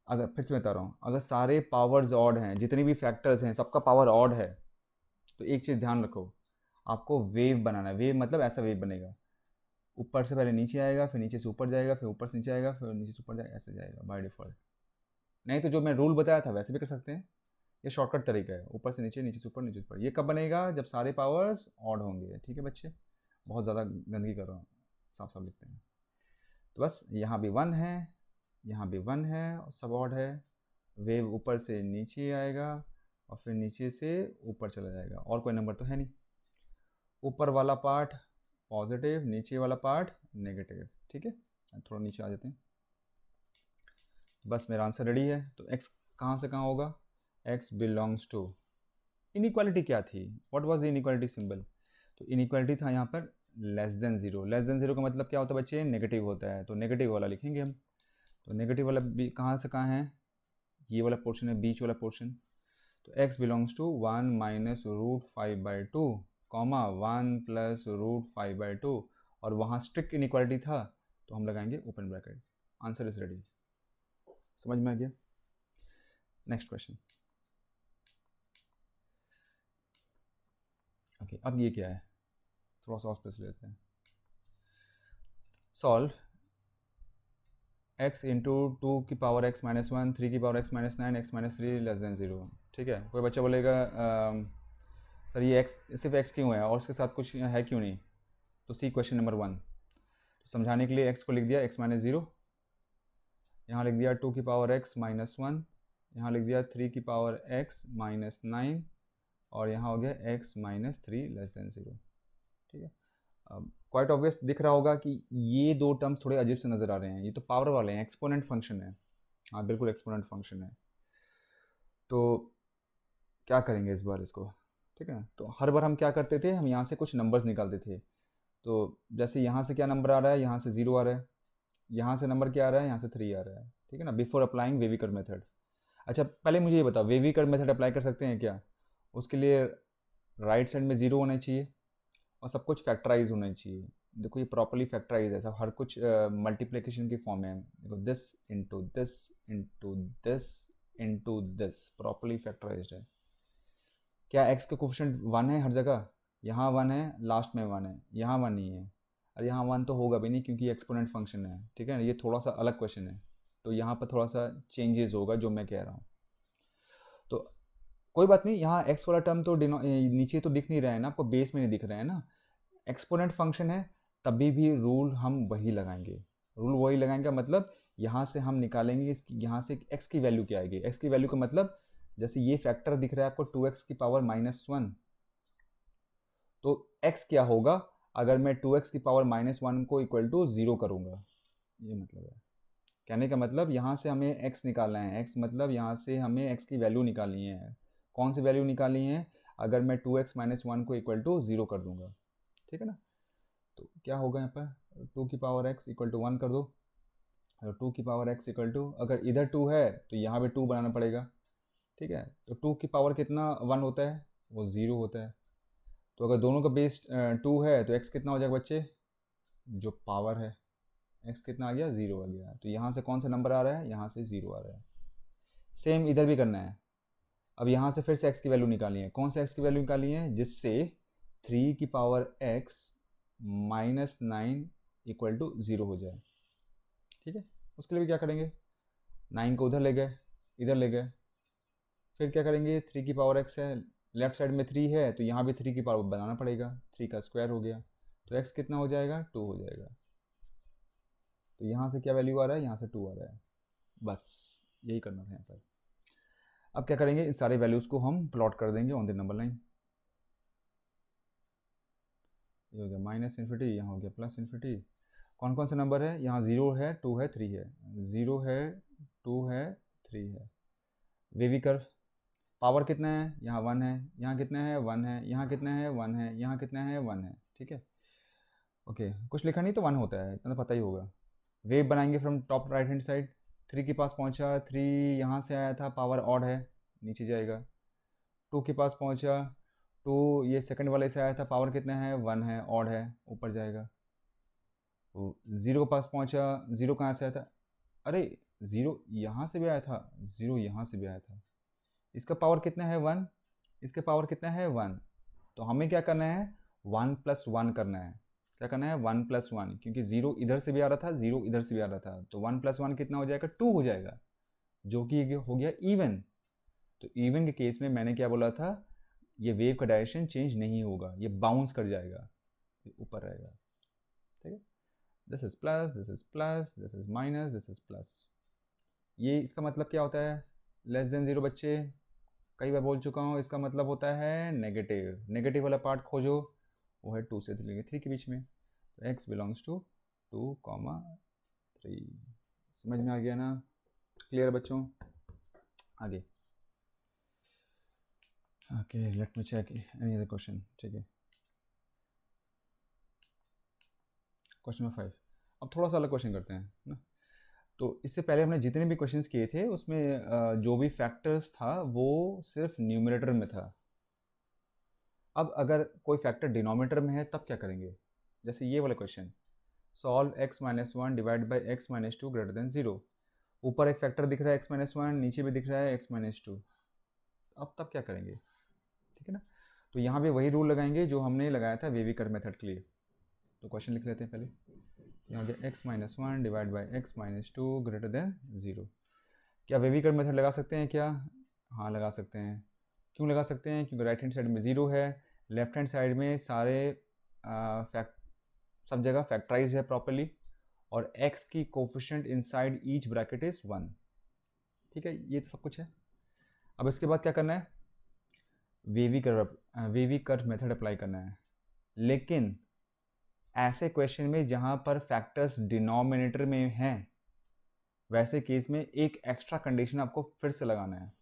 अगर फिर से बता रहा हूँ, अगर सारे पावर्स ऑड हैं, जितने भी फैक्टर्स हैं सबका पावर ऑड है, तो एक चीज़ ध्यान रखो, आपको वेव बनाना है। वेव मतलब ऐसा वेव बनेगा, ऊपर से पहले नीचे आएगा, फिर नीचे से ऊपर जाएगा, फिर ऊपर से नीचे आएगा, फिर नीचे से ऊपर जाएगा, ऐसे जाएगा बाय डिफ़ॉल्ट। नहीं तो जो मैं रूल बताया था वैसे भी कर सकते हैं, ये शॉर्टकट तरीका है, ऊपर से नीचे, नीचे से ऊपर, नीचे से ऊपर। ये कब बनेगा, जब सारे पावर्स ऑड होंगे। ठीक है बच्चे, बहुत ज़्यादा गंदगी कर रहा हूँ, साफ साफ लिखते हैं। तो बस यहाँ भी 1 है, यहाँ भी 1 है और सब ऑड है। वेव ऊपर से नीचे आएगा और फिर नीचे से ऊपर चला जाएगा, और कोई नंबर तो है नहीं। ऊपर वाला पार्ट पॉजिटिव, नीचे वाला पार्ट नेगेटिव। ठीक है, थोड़ा नीचे आ जाते हैं। बस मेरा आंसर रेडी है। तो x कहाँ से कहाँ होगा, x बिलोंग्स टू, इनइक्वालिटी क्या थी, what was the inequality symbol, तो इनइक्वालिटी था यहाँ पर लेस देन 0। लेस देन 0 का मतलब क्या होता है बच्चे, नेगेटिव होता है, तो नेगेटिव वाला लिखेंगे हम। तो नेगेटिव वाला भी कहाँ से कहाँ है, ये वाला पोर्शन है, बीच वाला पोर्शन। तो x belongs to 1 minus root 5 by 2 comma 1 plus root 5 by 2, और वहाँ स्ट्रिक्ट इनइक्वालिटी था तो हम लगाएंगे open bracket. Answer is ready, समझ में आ गया। Next question. ओके, अब ये क्या है, थोड़ा सा स्पेस लेते हैं। सॉल्व x इंटू 2 की पावर x माइनस 1, 3 की power x minus 9, x minus 3 less than 0। ठीक है, कोई बच्चा बोलेगा सर ये x सिर्फ x क्यों है और उसके साथ कुछ है क्यों नहीं, तो सी क्वेश्चन नंबर 1। तो समझाने के लिए x को लिख दिया x माइनस 0, यहाँ लिख दिया 2 की पावर x माइनस 1, यहाँ लिख दिया 3 की पावर x माइनस 9, और यहाँ हो गया x माइनस 3 लेस देन 0। ठीक है, क्वाइट ऑब्वियस दिख रहा होगा कि ये दो टर्म्स थोड़े अजीब से नज़र आ रहे हैं, ये तो पावर वाले हैं, एक्सपोनेंट फंक्शन है। हाँ बिल्कुल एक्सपोनेंट फंक्शन है। तो क्या करेंगे इस बार इसको, ठीक है। तो हर बार हम क्या करते थे, हम यहाँ से कुछ नंबर्स निकालते थे। तो जैसे यहाँ से क्या नंबर आ रहा है, यहाँ से 0 आ रहा है, यहाँ से नंबर क्या आ रहा है, यहाँ से 3 आ रहा है, ठीक है ना, बिफोर अप्लाइंग वेविकर मेथड। अच्छा पहले मुझे ये बताओ, वेविकर मेथड अप्लाई कर सकते हैं क्या? उसके लिए राइट साइड में 0 होना चाहिए और सब कुछ फैक्टराइज होना चाहिए। देखो ये प्रॉपरली फैक्टराइज है, सब हर कुछ मल्टीप्लिकेशन की फॉर्म में है। देखो this into this into this into this properly factorise है। क्या एक्स का कोफिशिएंट 1 है हर जगह? यहाँ 1 है, लास्ट में 1 है, यहाँ 1 नहीं है। और यहाँ 1 तो होगा भी नहीं क्योंकि एक्सपोनेंट फंक्शन है, ठीक है। ये थोड़ा सा अलग क्वेश्चन है, तो यहाँ पर थोड़ा सा चेंजेस होगा जो मैं कह रहा हूँ। तो कोई बात नहीं, यहाँ एक्स वाला टर्म तो नीचे तो दिख नहीं रहा है ना आपको, बेस में नहीं दिख रहा है ना। एक्सपोनेंट फंक्शन है, तभी भी रूल हम वही लगाएंगे। रूल वही लगाएंगे मतलब यहाँ से हम निकालेंगे इसकी, यहाँ से एक्स की वैल्यू क्या आएगी। एक्स की वैल्यू का मतलब जैसे ये फैक्टर दिख रहा है आपको 2x की पावर -1, तो x क्या होगा अगर मैं 2x की पावर -1 को इक्वल टू 0 करूँगा। ये मतलब है, कहने का मतलब यहाँ से हमें x निकालना है। x मतलब यहाँ से हमें x की वैल्यू निकालनी है। कौन सी वैल्यू निकालनी है? अगर मैं 2x - 1 को इक्वल टू 0 कर दूंगा, ठीक है ना। तो क्या होगा यहाँ पर, 2 की पावर x इक्वल टू 1 कर दो। और 2 की पावर x इक्वल टू, अगर इधर 2 है तो यहाँ भी 2 बनाना पड़ेगा, ठीक है। तो 2 की पावर कितना 1 होता है? वो 0 होता है। तो अगर दोनों का बेस 2 है तो x कितना हो जाएगा बच्चे? जो पावर है, x कितना आ गया? 0 आ गया। तो यहाँ से कौन सा नंबर आ रहा है? यहाँ से 0 आ रहा है। सेम इधर भी करना है। अब यहाँ से फिर से x की वैल्यू निकालनी है। कौन से x की वैल्यू निकालनी है? जिससे 3 की पावर x -9 इक्वल टू 0 हो जाए, ठीक है। उसके लिए भी क्या करेंगे, 9 को उधर ले गए, इधर ले गए, फिर क्या करेंगे, 3 की पावर x है, लेफ्ट साइड में 3 है तो यहाँ भी 3 की पावर बनाना पड़ेगा, 3 का स्क्वायर हो गया, तो x कितना हो जाएगा? 2 हो जाएगा। तो यहाँ से क्या वैल्यू आ रहा है? यहाँ से 2 आ रहा है। बस यही करना था यहाँ पर। अब क्या करेंगे, इस सारे वैल्यूज़ को हम प्लॉट कर देंगे ऑन द नंबर लाइन। ये हो गया -∞, यहाँ हो गया +∞। कौन कौन से नंबर है? यहाँ 0 है, 2 है, 3 है। 0 है, 2 है, 3 है। वेवी कर्व पावर कितना है? यहाँ 1 है, यहाँ कितना है? 1 है, यहाँ कितना है? 1 है, यहाँ कितना है? 1 है, ठीक है। ओके कुछ लिखा नहीं तो 1 होता है, इतना तो पता ही होगा। वेव बनाएंगे from top right hand side, 3 के पास पहुँचा, 3 यहाँ से आया था, पावर ऑड है, नीचे जाएगा। 2 के पास पहुँचा, 2 ये सेकंड वाले से आया था, पावर कितना है? 1 है, ऑड है, ऊपर जाएगा। तो 0 के पास पहुँचा, 0 कहाँ से आया था? अरे 0 यहाँ से भी आया था, 0 यहाँ से भी आया था। इसका पावर कितना है? 1। इसके पावर कितना है? 1। तो हमें क्या करना है? 1 + 1 करना है। क्या करना है? 1 + 1, क्योंकि 0 इधर से भी आ रहा था, 0 इधर से भी आ रहा था, तो 1 + 1 कितना हो जाएगा? 2 हो जाएगा, जो कि हो गया इवन। तो इवन के केस में मैंने क्या बोला था, ये वेव का डायरेक्शन चेंज नहीं होगा, ये बाउंस कर जाएगा, ये ऊपर रहेगा, ठीक है। This is plus, this is plus, this is minus, this is plus. ये इसका मतलब क्या होता है? <<0 बच्चे, कई बार बोल चुका हूँ, इसका मतलब होता है नेगेटिव। नेगेटिव वाला पार्ट खोजो, वो है 2 से 3 के बीच में। तो x बिलोंग्स टू 2, 3। समझ में आ गया ना? क्लियर बच्चों? आगे okay, let me check any other question, ठीक है। Question number 5। अब थोड़ा सा अलग क्वेश्चन करते हैं ना। तो इससे पहले हमने जितने भी क्वेश्चंस किए थे उसमें जो भी फैक्टर्स था वो सिर्फ न्यूमरेटर में था। अब अगर कोई फैक्टर डिनोमिनेटर में है तब क्या करेंगे? जैसे ये वाला question, solve x - 1 divide by x - 2 greater than 0। ऊपर एक फैक्टर दिख रहा है x - 1, नीचे भी दिख रहा है x - 2। अब तब क्या करेंगे, ठीक है ना। तो यहाँ पे वही रूल लगाएंगे जो हमने लगाया था वेविकर मेथड के लिए। तो क्वेश्चन लिख लेते हैं पहले। यहाँ गया x - 1 divide by x - 2 greater than 0। क्या वेविकर मेथड लगा सकते हैं क्या? हाँ लगा सकते हैं। क्यों लगा सकते हैं? क्योंकि राइट हैंड साइड में 0 है, लेफ्ट हैंड साइड में सारे सब जगह फैक्टराइज है प्रॉपरली, और x की coefficient inside each bracket is 1, ठीक है। ये तो सब कुछ है। अब इसके बाद क्या करना है? वेवी कर्व मेथड अप्लाई करना है। लेकिन ऐसे क्वेश्चन में जहाँ पर फैक्टर्स डिनोमिनेटर में हैं, वैसे केस में एक एक्स्ट्रा कंडीशन आपको फिर से लगाना है,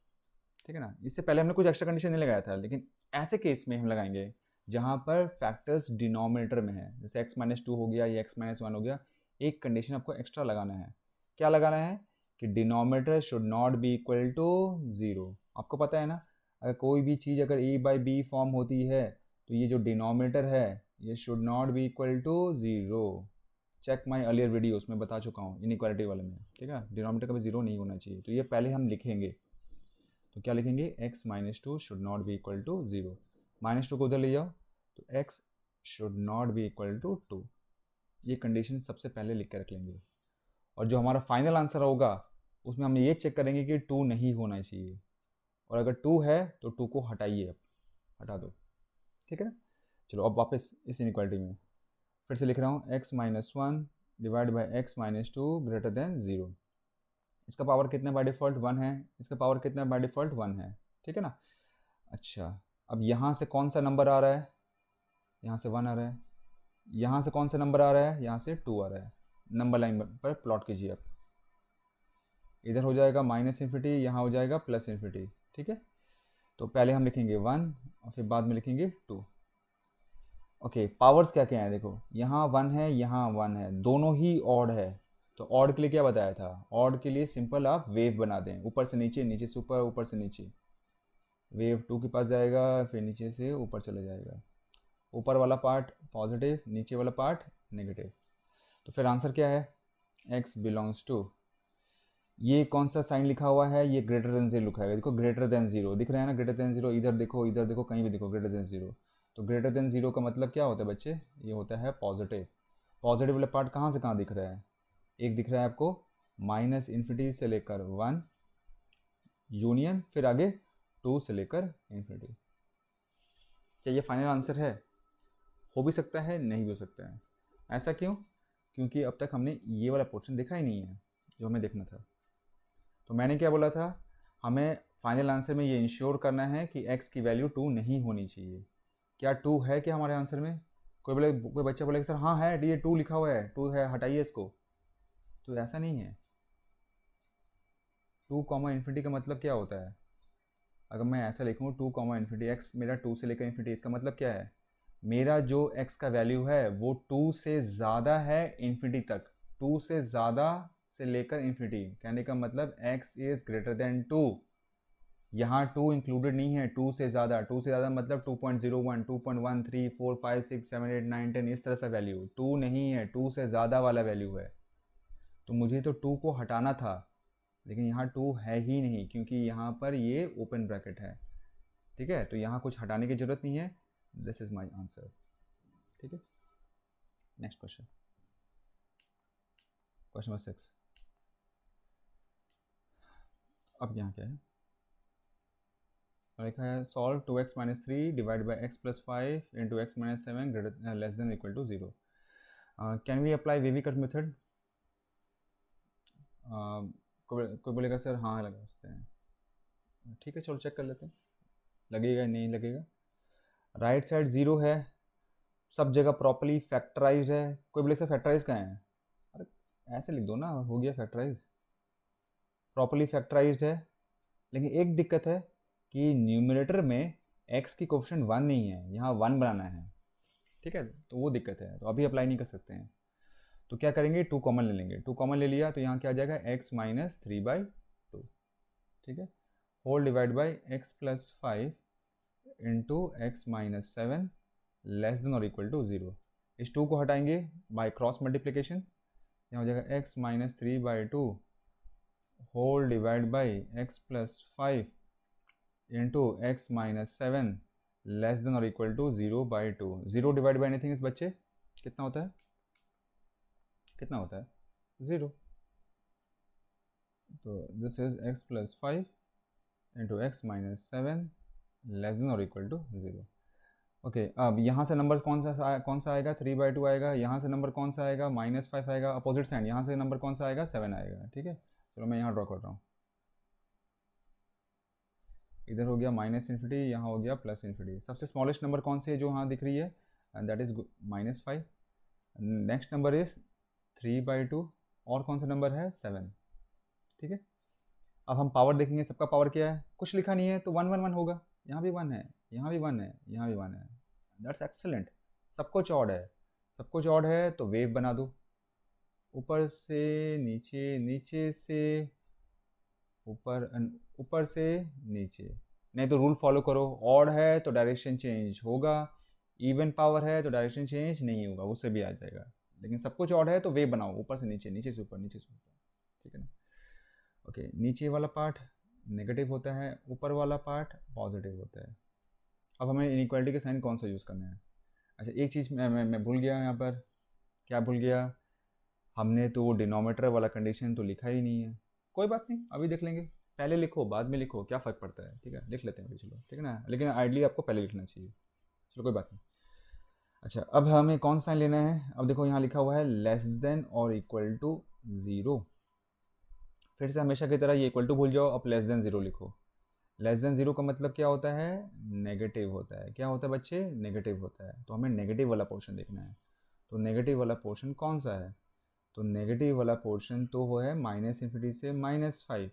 ठीक है ना। इससे पहले हमने कुछ एक्स्ट्रा कंडीशन नहीं लगाया था, लेकिन ऐसे केस में हम लगाएंगे जहाँ पर फैक्टर्स डिनोमिनेटर में है, जैसे x-2 हो गया या x-1 हो गया, एक कंडीशन आपको एक्स्ट्रा लगाना है। क्या लगाना है कि denominator should not be equal to 0। आपको पता है ना, अगर कोई भी चीज़ अगर a/b फॉर्म होती है तो ये जो डिनोमिनेटर है ये should not be equal to 0। Check my earlier video, उसमें बता चुका हूँ इनइक्वालिटी वाले में, ठीक है। डिनोमिनेटर कभी 0 नहीं होना चाहिए, तो ये पहले हम लिखेंगे। तो क्या लिखेंगे, x-2 should not be equal to 0। -2 को उधर ले जाओ, तो x should not be equal to 2। ये कंडीशन सबसे पहले लिख के रख लेंगे, और जो हमारा फाइनल आंसर होगा उसमें हम ये चेक करेंगे कि 2 नहीं होना चाहिए, और अगर 2 है तो 2 को हटाइए, अब हटा दो, ठीक है ना। चलो अब वापस इस इनइक्वालिटी में फिर से लिख रहा हूँ, x-1 divide by x-2 greater than 0। इसका पावर कितना बाय डिफ़ॉल्ट 1 है, इसका पावर कितना बाय डिफ़ॉल्ट 1 है, ठीक है ना। अच्छा, अब यहाँ से कौन सा नंबर आ रहा है, यहाँ से 1 आ रहा है, यहाँ से कौन सा नंबर आ रहा है, यहाँ से 2 आ रहा है। नंबर लाइन पर प्लॉट कीजिए आप, इधर हो जाएगा -∞, यहाँ हो जाएगा +∞, ठीक है। तो पहले हम लिखेंगे 1 और फिर बाद में लिखेंगे 2। ओके, पावर्स क्या क्या है देखो, यहाँ 1 है, यहाँ 1 है, दोनों ही ऑड है। तो ऑड के लिए क्या बताया था, ऑड के लिए सिंपल आप वेव बना दें, ऊपर से नीचे, नीचे से ऊपर, ऊपर से नीचे। वेव 2 के पास जाएगा, फिर नीचे से ऊपर चला जाएगा, ऊपर वाला पार्ट पॉजिटिव, नीचे वाला पार्ट नेगेटिव। तो फिर आंसर क्या है, x बिलोंग्स टू, ये कौन सा साइन लिखा हुआ है, ये ग्रेटर देन 0 लिखा है, देखो ग्रेटर देन 0 दिख रहा है ना, ग्रेटर देन 0, इधर देखो कहीं भी देखो ग्रेटर देन 0। तो ग्रेटर देन 0 का मतलब क्या होता है बच्चे, ये होता है पॉजिटिव। पॉजिटिव वाला पार्ट कहाँ से कहाँ दिख रहा है, एक दिख रहा है आपको -∞ से लेकर 1 यूनियन, फिर आगे 2 से लेकर ∞। क्या ये फाइनल आंसर है, हो भी सकता है नहीं भी हो सकता है। ऐसा क्यों, क्योंकि अब तक हमने ये वाला पोर्शन देखा ही नहीं है जो हमें देखना था। तो मैंने क्या बोला था, हमें फाइनल आंसर में ये इंश्योर करना है कि x की वैल्यू 2 नहीं होनी चाहिए। क्या 2 है क्या हमारे आंसर में, कोई बच्चा बोले सर हाँ है, ये 2 लिखा हुआ है, 2 है, हटाइए इसको। तो ऐसा नहीं है। 2 कॉमा इन्फिनिटी का मतलब क्या होता है, अगर मैं ऐसा लिखूँ 2 कॉमा इन्फिनिटी, एक्स मेरा 2 से लेकर इन्फिनिटी, इसका मतलब क्या है, मेरा जो x का वैल्यू है वो 2 से ज़्यादा है इन्फिनिटी तक, 2 से ज़्यादा से लेकर इन्फिनिटी, कहने का मतलब x इज़ ग्रेटर देन 2। यहाँ 2 इंक्लूडेड नहीं है, 2 से ज़्यादा, 2 से ज़्यादा मतलब 2.01, 2.1, 3, 4, 5, 6, 7, 8, 9, 10 इस तरह से वैल्यू, 2 नहीं है, 2 से ज़्यादा वाला वैल्यू है। तो मुझे तो 2 को हटाना था, लेकिन यहाँ 2 है ही नहीं, क्योंकि यहाँ पर ये ओपन ब्रैकेट है, ठीक है। तो यहाँ कुछ हटाने की ज़रूरत नहीं है, दिस इज़ माई आंसर, ठीक है। Next question, question number 6। अब यहाँ क्या है, लिखा है solve 2x-3 divide by x+5 into x-7 greater less than equal to 0। Can we apply we cut method. कोई बोलेगा सर हाँ लगा सकते हैं, ठीक है चलो चेक कर लेते हैं लगेगा नहीं लगेगा। राइट साइड 0 है, सब जगह प्रॉपर्ली फैक्टराइज है, कोई बोले सर फैक्टराइज कहाँ है, अरे ऐसे लिख दो ना, हो गया फैक्टराइज, प्रॉपर्ली फैक्टराइज है। लेकिन एक दिक्कत है कि न्यूमरेटर में x की कोफिशिएंट 1 नहीं है, यहाँ 1 बनाना है, ठीक है, तो वो दिक्कत है, तो अभी अप्लाई नहीं कर सकते हैं। तो क्या करेंगे, 2 कॉमन ले लेंगे, 2 कॉमन ले लिया तो यहाँ क्या आ जाएगा, x-3/2, ठीक है, whole divide by x+5 into x-7 less than और इक्वल टू 0। इस 2 को हटाएंगे बाय क्रॉस मल्टीप्लिकेशन, यहाँ हो जाएगा x-3/2 whole divide by x+5 into x-7 less than और equal to 0/2। 0 divide by anything is बच्चे कितना होता है, कितना होता है 0। तो this is x+5 into x-7 less than और इक्वल टू 0। ओके, अब यहाँ से नंबर कौन सा आएगा, 3/2 आएगा, यहाँ से नंबर कौन सा आएगा, -5 आएगा, अपोजिट साइड यहाँ से नंबर कौन सा आएगा, 7 आएगा, ठीक है। चलो मैं यहाँ ड्रॉ कर रहा हूँ, इधर हो गया -∞, यहाँ हो गया +∞। सबसे स्मॉलेस्ट नंबर कौन सी है जो यहाँ दिख रही है, and that is -5। Next number is 3/2 और कौन सा नंबर है 7। ठीक है, अब हम पावर देखेंगे, सबका पावर क्या है, कुछ लिखा नहीं है तो 1 1 1 होगा, यहाँ भी 1 है, यहाँ भी 1 है, यहाँ भी 1 है। दैट्स एक्सेलेंट, सब कुछ ऑड है, सब कुछ ऑड है तो वेव बना दो, ऊपर से नीचे, नीचे से ऊपर, ऊपर से नीचे। नहीं तो रूल फॉलो करो, ऑड है तो डायरेक्शन चेंज होगा, इवन पावर है तो डायरेक्शन चेंज नहीं होगा, उससे भी आ जाएगा। लेकिन सब कुछ ऑड है तो वेव बनाओ, ऊपर से नीचे, नीचे से ऊपर, नीचे से ऊपर। ठीक है ना। ओके, नीचे वाला पार्ट नेगेटिव होता है, ऊपर वाला पार्ट पॉजिटिव होता है। अब हमें इनइक्वालिटी के साइन कौन सा यूज़ करना है। अच्छा, एक चीज़ मैं भूल गया यहाँ पर। क्या भूल गया, हमने तो वो डिनोमीटर वाला कंडीशन तो लिखा ही नहीं है। कोई बात नहीं, अभी देख लेंगे, पहले लिखो बाद में लिखो, क्या फ़र्क पड़ता है। ठीक है, लिख लेते हैं अभी, चलो ठीक है ना, लेकिन आइडियली आपको पहले लिखना चाहिए। चलो कोई बात नहीं। अच्छा, अब हमें कौन सा साइन लेना है। अब देखो यहाँ लिखा हुआ है लेस देन और इक्वल टू 0। फिर से हमेशा की तरह ये इक्वल टू भूल जाओ, अब लेस देन 0 लिखो। लेस देन 0 का मतलब क्या होता है, नेगेटिव होता है। क्या होता है बच्चे, नेगेटिव होता है। तो हमें नेगेटिव वाला पोर्शन देखना है। तो नेगेटिव वाला पोर्शन कौन सा है, तो नेगेटिव वाला पोर्शन तो वो है -∞ से -5,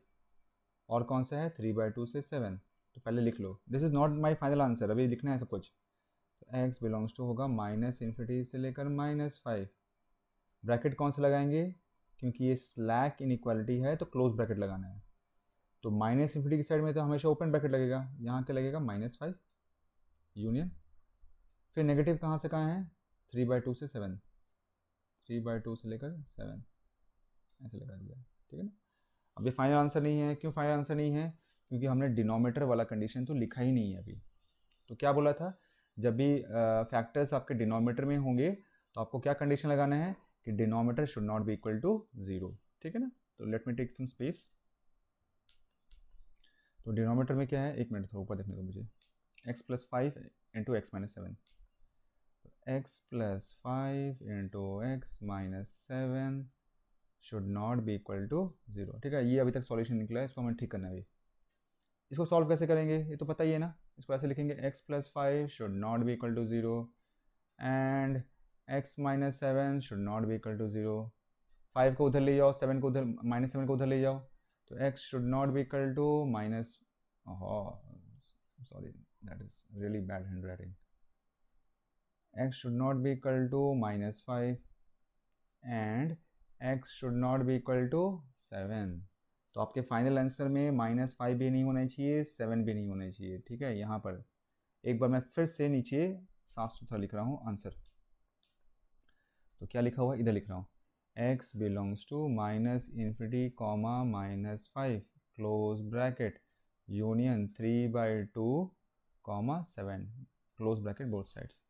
और कौन सा है 3/2 से 7। तो पहले लिख लो, this is not my final answer, अभी लिखना है सब कुछ। तो x बिलोंग्स टू होगा -∞ से लेकर -5। ब्रैकेट कौन सा लगाएंगे, क्योंकि ये स्लैक इनइक्वालिटी है तो क्लोज ब्रैकेट लगाना है। तो -∞ की साइड में तो हमेशा ओपन ब्रैकेट लगेगा, यहाँ क्या लगेगा -5 यूनियन। फिर नेगेटिव कहाँ से कहाँ है, 3/2 से 7, 3/2 से लेकर 7, ऐसे लगा दिया। ठीक है ना। अब ये फाइनल आंसर नहीं है, क्यों फाइनल आंसर नहीं है, क्योंकि हमने डिनोमीटर वाला कंडीशन तो लिखा ही नहीं है अभी। तो क्या बोला था, जब भी फैक्टर्स आपके डिनोमीटर में होंगे तो आपको क्या कंडीशन लगाना है कि denominator should not be equal to 0। ठीक है ना। तो let me take some space. तो डिनोमीटर में क्या है, एक मिनट थोड़ा ऊपर देखने को मुझे, x+5 into x-7, x+5 into x-7 should not be equal to 0। ठीक है, ये अभी तक सॉल्यूशन निकला है, इसको हमें ठीक करना है अभी। इसको सॉल्व कैसे करेंगे, ये तो पता ही है ना। इसको ऐसे लिखेंगे, x+5 should not be equal to 0 and x-7 should not be equal to 0। 5 को उधर ले जाओ, 7 को उधर, -7 को उधर ले जाओ, तो x should not be equal to minus, sorry that is really bad hand writing, x should not be equal to -5 and x should not be equal to 7। तो आपके फाइनल आंसर में -5 भी नहीं होना चाहिए, 7 भी नहीं होना चाहिए। ठीक है, यहाँ पर एक बार मैं फिर से नीचे साफ सुथरा लिख रहा हूँ आंसर। तो क्या लिखा हुआ है, इधर लिख रहा हूँ, x belongs to -∞, -5 close bracket union 3/2, 7 close bracket both sides.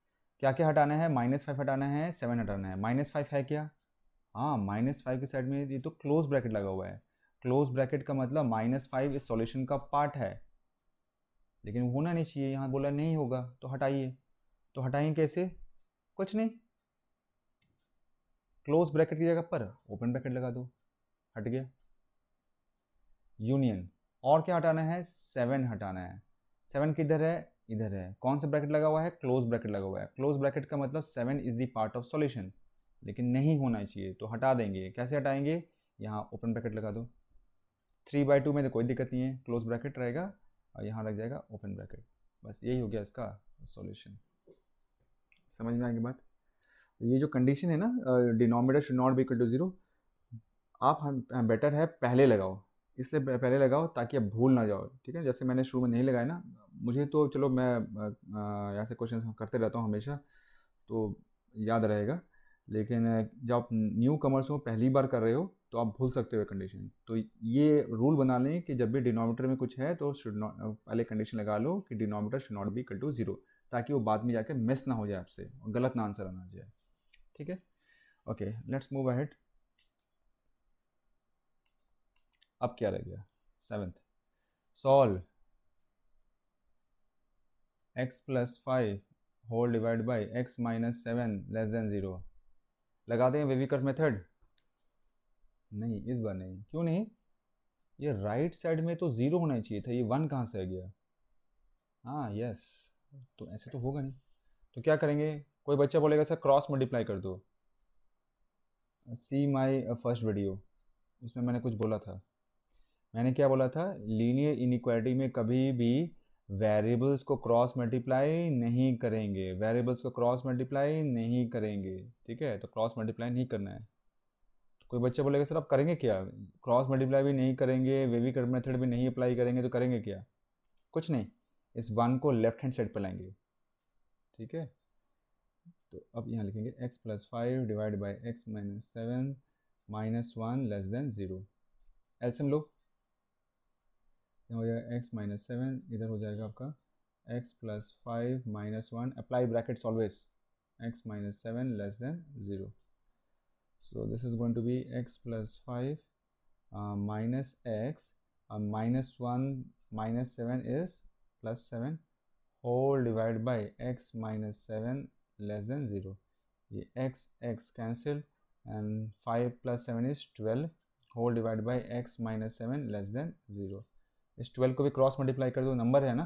क्या क्या हटाना है, -5 हटाना है, 7 हटाना है। -5 है क्या, हाँ -5 की साइड में ये तो क्लोज ब्रैकेट लगा हुआ है। क्लोज ब्रैकेट का मतलब -5 इस सॉल्यूशन का पार्ट है, लेकिन होना नहीं चाहिए, यहाँ बोला नहीं होगा तो हटाइए। तो हटाएं कैसे, कुछ नहीं, क्लोज ब्रैकेट की जगह पर ओपन ब्रैकेट लगा दो, हट गया। यूनियन, और क्या हटाना है, 7 हटाना है। 7 किधर है, इधर है। कौन सा ब्रैकेट लगा हुआ है, क्लोज ब्रैकेट लगा हुआ है। क्लोज ब्रैकेट का मतलब 7 is the part of solution, लेकिन नहीं होना चाहिए तो हटा देंगे। कैसे हटाएंगे, यहाँ ओपन ब्रैकेट लगा दो। 3/2 में तो कोई दिक्कत नहीं है, क्लोज ब्रैकेट रहेगा और यहाँ लग जाएगा ओपन ब्रैकेट। बस यही हो गया इसका सॉल्यूशन। समझ में आएगी बात। ये जो कंडीशन है ना, denominator should not be equal to 0, आप हम बेटर है पहले लगाओ, इसलिए पहले लगाओ ताकि आप भूल ना जाओ। ठीक है, जैसे मैंने शुरू में नहीं लगाया ना, मुझे तो चलो मैं ऐसे क्वेश्चन करते रहता हूँ हमेशा, तो याद रहेगा। लेकिन जब आप न्यू कमर्स हो, पहली बार कर रहे हो, तो आप भूल सकते हो कंडीशन। तो ये रूल बना लें कि जब भी डिनोमीटर में कुछ है तो शुड नॉट, पहले कंडीशन लगा लो कि denominator should not be equal to 0, ताकि वो बाद में जाकर मिस ना हो जाए आपसे और गलत ना आंसर आना जाए। ठीक है, ओके लेट्स मूव अहेड। अब क्या रह गया, 7th, solve x+5 whole divide by x-7 less than 0। लगा दें वेवी कर्व मेथड, नहीं इस बार नहीं। क्यों नहीं, ये राइट साइड में तो 0 होना चाहिए था, ये 1 कहाँ से आ गया। हाँ यस, तो ऐसे तो होगा नहीं। तो क्या करेंगे, कोई बच्चा बोलेगा सर क्रॉस मल्टीप्लाई कर दो, सी माई फर्स्ट वीडियो, उसमें मैंने कुछ बोला था। मैंने क्या बोला था, लीनियर इनइक्वालिटी में कभी भी वेरिएबल्स को क्रॉस मल्टीप्लाई नहीं करेंगे, वेरिएबल्स को क्रॉस मल्टीप्लाई नहीं करेंगे, ठीक है। तो क्रॉस मल्टीप्लाई नहीं करना है। तो कोई बच्चा बोलेगा सर आप करेंगे क्या, क्रॉस मल्टीप्लाई भी नहीं करेंगे, वेवी मेथड भी नहीं अप्लाई करेंगे, तो करेंगे क्या? कुछ नहीं, इस वन को लेफ्ट हैंड साइड पर लाएंगे, ठीक है। तो अब यहाँ लिखेंगे x plus 5 divide by x minus 7 minus 1 less than 0। एल्सियम लो, यहाँ हो जाएगा x माइनस 7, इधर हो जाएगा आपका x plus 5 minus 1, apply brackets always, x minus 7 less than 0। So this is going to be x plus 5 minus x minus 1 minus 7 is plus 7 whole divided by x minus 7 less than 0. ये x cancel and 5 plus 7 is 12 whole divided by x minus 7 less than 0. इस 12 को भी cross multiply कर दो, number है ना,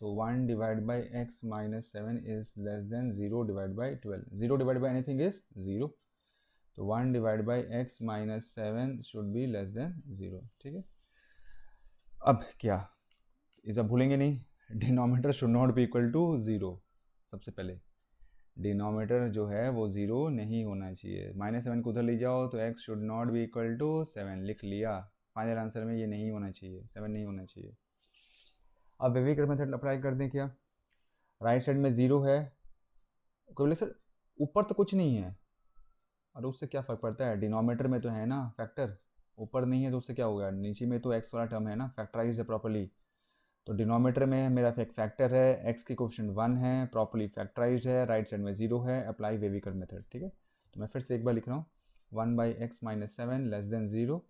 तो 1 divide by x minus 7 is less than 0 divide by 12, 0 divide by anything is 0, तो 1 divide by x minus 7 should be less than 0, ठीक है। अब क्या, इसे भूलेंगे नहीं, denominator should not be equal to 0। सबसे पहले डिनोमिनेटर जो है वो 0 नहीं होना चाहिए, माइनस 7 को उधर ले जाओ तो x should not be equal to 7, लिख लिया। फाइनल आंसर में ये नहीं होना चाहिए, 7 नहीं होना चाहिए। अब वेविकर मेथड अप्लाई कर दें क्या, राइट साइड में 0 है, कोई बोले सर ऊपर तो कुछ नहीं है, और उससे क्या फ़र्क पड़ता है, डिनोमिनेटर में तो है ना फैक्टर, ऊपर नहीं है तो उससे क्या हो गया, नीचे में तो x वाला टर्म है ना, फैक्टराइज है प्रॉपर्ली। तो डिनोमिनेटर में मेरा एक फैक्टर है, x की कोफिशिएंट 1 है, प्रॉपर्ली फैक्टराइज है, राइट साइड में 0 है, अप्लाई वेविकर मेथड, ठीक है। तो मैं फिर से एक बार लिख रहा हूँ, 1 by x minus 7 less than 0,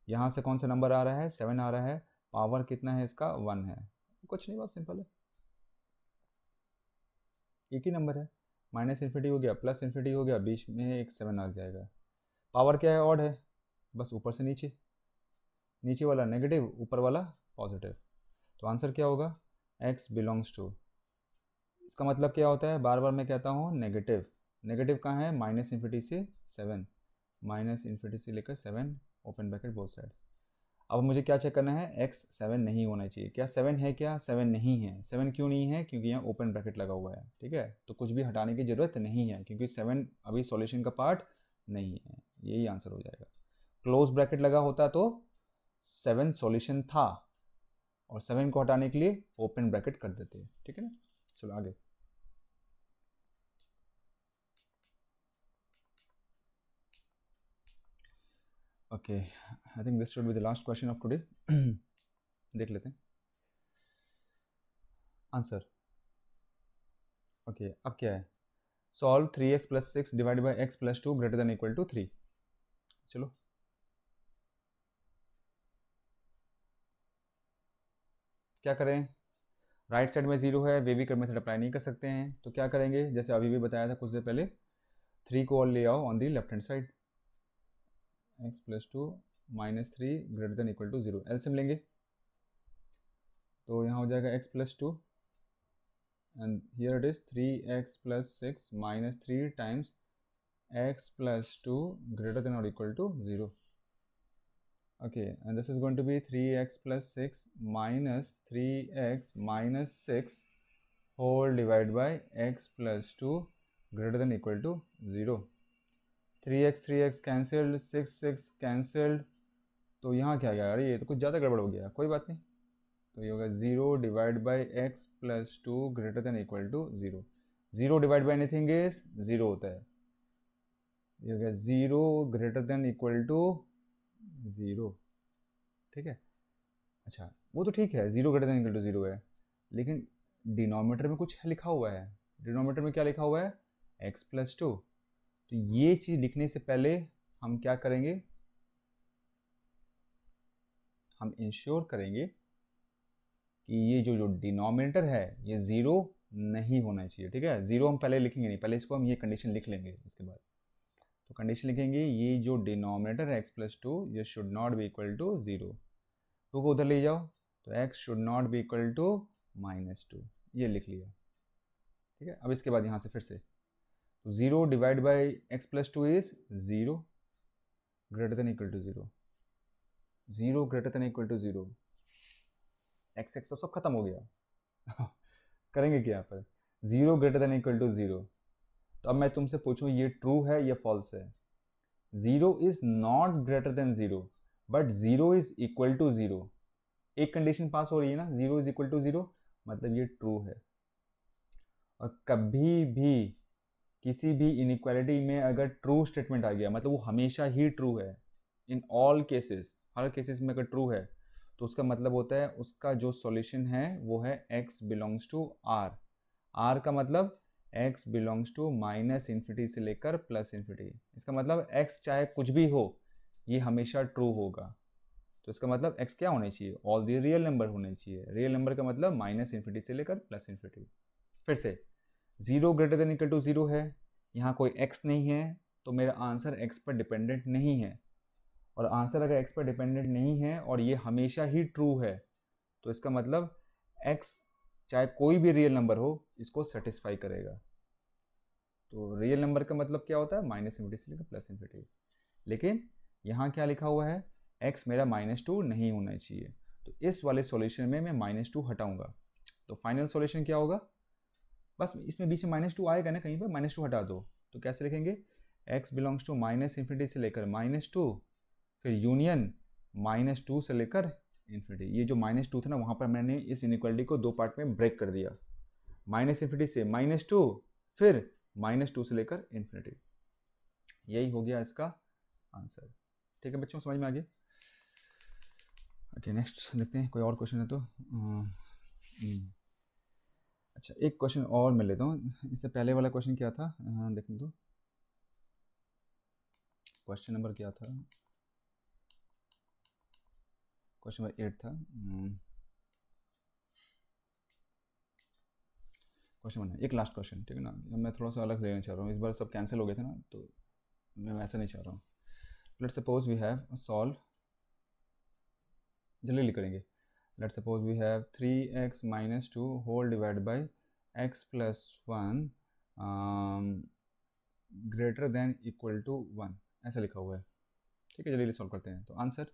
यहाँ से कौन सा नंबर आ रहा है, 7 आ रहा है, पावर कितना है इसका, 1 है, कुछ नहीं, बहुत सिंपल है, एक ही नंबर है, माइनस इन्फिनिटी हो गया प्लस इन्फिनिटी हो गया, बीच में एक 7 आ जाएगा। पावर क्या है, ऑड है, बस ऊपर से नीचे, नीचे वाला नेगेटिव ऊपर वाला पॉजिटिव, तो आंसर क्या होगा, x बिलोंग्स टू, इसका मतलब क्या होता है, बार बार मैं कहता हूँ नेगेटिव, नेगेटिव कहाँ है, माइनस इन्फिनिटी से 7, माइनस इन्फिनिटी से लेकर 7 ओपन ब्रैकेट बोथ साइड। अब मुझे क्या चेक करना है, x 7 नहीं होना चाहिए, क्या 7 है, क्या 7 नहीं है, 7 क्यों नहीं है, क्योंकि यहाँ ओपन ब्रैकेट लगा हुआ है, ठीक है, तो कुछ भी हटाने की ज़रूरत नहीं है, क्योंकि 7 अभी सॉल्यूशन का पार्ट नहीं है, यही आंसर हो जाएगा। क्लोज ब्रैकेट लगा होता तो 7 सॉल्यूशन था, और 7 को हटाने के लिए ओपन ब्रैकेट कर देते, ठीक है ना। चलो आगे, okay, I think this should be the last question of today. देख लेते हैं आंसर। ओके, अब क्या है, solve 3x plus 6 divide by x plus 2 greater than equal to 3। चलो क्या करें, राइट साइड में 0 है, वेविकर मेथड अप्लाई नहीं कर सकते हैं, तो क्या करेंगे, जैसे अभी भी बताया था कुछ देर पहले, 3 को और ले आओ on the left hand side, x plus 2 minus 3 greater than equal to 0, LCM लेंगे, तो यहाँ हो जाएगा x plus 2 and here it is 3x plus 6 minus 3 times x plus 2 greater than or equal to 0. Okay, and this is going to be 3x plus 6 minus 3x minus 6 whole divided by x plus 2 greater than equal to 0. 3x cancelled, 6 cancelled, तो यहाँ क्या गया, अरे ये तो कुछ ज़्यादा गड़बड़ हो गया, कोई बात नहीं, तो ये होगा 0 divide by x plus 2 greater than equal to 0, 0 divide by anything is 0 होता है, ये हो गया 0 ग्रेटर देन इक्वल टू 0, ठीक है। अच्छा वो तो ठीक है, 0 ग्रेटर देन इक्वल टू 0 है, लेकिन डिनोमिनेटर में कुछ लिखा हुआ है, डिनोमिनेटर में क्या लिखा हुआ है, x प्लस 2, तो ये चीज़ लिखने से पहले हम क्या करेंगे, हम इंश्योर करेंगे कि ये जो डिनोमिनेटर है ये 0 नहीं होना चाहिए, ठीक है, 0 हम पहले लिखेंगे नहीं, पहले इसको हम ये कंडीशन लिख लेंगे, इसके बाद तो कंडीशन लिखेंगे, ये जो डिनोमिनेटर है x प्लस 2 ये should not be equal to 0, 2 को उधर ले जाओ तो x should not be equal to minus 2, ये लिख लिया, ठीक है। अब इसके बाद यहाँ से फिर से तो 0 divide by x plus 2 is 0 greater than equal to 0, 0 greater than equal to 0, x x तो सब खत्म हो गया करेंगे क्या यहाँ पर, 0 ग्रेटर देन इक्वल टू 0। तो अब मैं तुमसे पूछूं ये ट्रू है या फॉल्स है। 0 is not greater than 0 but 0 is equal to 0, एक कंडीशन पास हो रही है ना, 0 इज इक्वल टू 0, मतलब ये ट्रू है। और कभी भी किसी भी इनइक्वालिटी में अगर ट्रू स्टेटमेंट आ गया मतलब वो हमेशा ही ट्रू है, in all cases, her cases में अगर ट्रू है तो उसका मतलब होता है उसका जो सॉल्यूशन है वो है x belongs to r। r का मतलब x belongs to minus infinity से लेकर प्लस इन्फिनिटी, इसका मतलब x चाहे कुछ भी हो ये हमेशा ट्रू होगा। तो इसका मतलब x क्या होना चाहिए, ऑल दी रियल नंबर होने चाहिए। रियल नंबर का मतलब माइनस इन्फिनिटी से लेकर प्लस इन्फिनिटी। फिर से 0 ग्रेटर देन इक्वल टू 0 है, यहाँ कोई x नहीं है तो मेरा आंसर x पर डिपेंडेंट नहीं है। और आंसर अगर x पर डिपेंडेंट नहीं है और ये हमेशा ही ट्रू है तो इसका मतलब x चाहे कोई भी रियल नंबर हो इसको सेटिस्फाई करेगा। तो रियल नंबर का मतलब क्या होता है, माइनस इन्फिनिटी से लेकर प्लस इन्फिनिटी। लेकिन यहाँ क्या लिखा हुआ है, x मेरा -2 नहीं होना चाहिए, तो इस वाले सॉल्यूशन में मैं -2 हटाऊंगा। तो फाइनल सॉल्यूशन क्या होगा, बस इसमें बीच में -2 आएगा ना कहीं पर, -2 हटा दो। तो कैसे लिखेंगे, x belongs to minus infinity से लेकर -2 फिर यूनियन -2 से लेकर इन्फिनिटी। ये जो -2 था ना वहाँ पर मैंने इस इनइक्वालिटी को दो पार्ट में ब्रेक कर दिया, माइनस इन्फिनिटी से -2 फिर -2 से लेकर इन्फिनिटी। यही हो गया इसका आंसर। ठीक है बच्चों, समझ में आ गया। ओके नेक्स्ट देखते हैं, कोई और क्वेश्चन है तो अच्छा एक क्वेश्चन और मैं लेता हूँ। इससे पहले वाला क्वेश्चन क्या था, देखने दो क्वेश्चन नंबर क्या था, क्वेश्चन नंबर 8 था। क्वेश्चन 1 है, एक लास्ट क्वेश्चन, ठीक है ना। मैं थोड़ा सा अलग लेना चाह रहा हूँ, इस बार सब कैंसिल हो गए थे ना तो मैं वैसा नहीं चाह रहा हूँ। Let's suppose we have solve, जल्दी करेंगे। Let's suppose we have 3x - 2 whole divide by x + 1 greater than equal to 1, ऐसा लिखा हुआ है। ठीक है जल्दी सॉल्व करते हैं। तो आंसर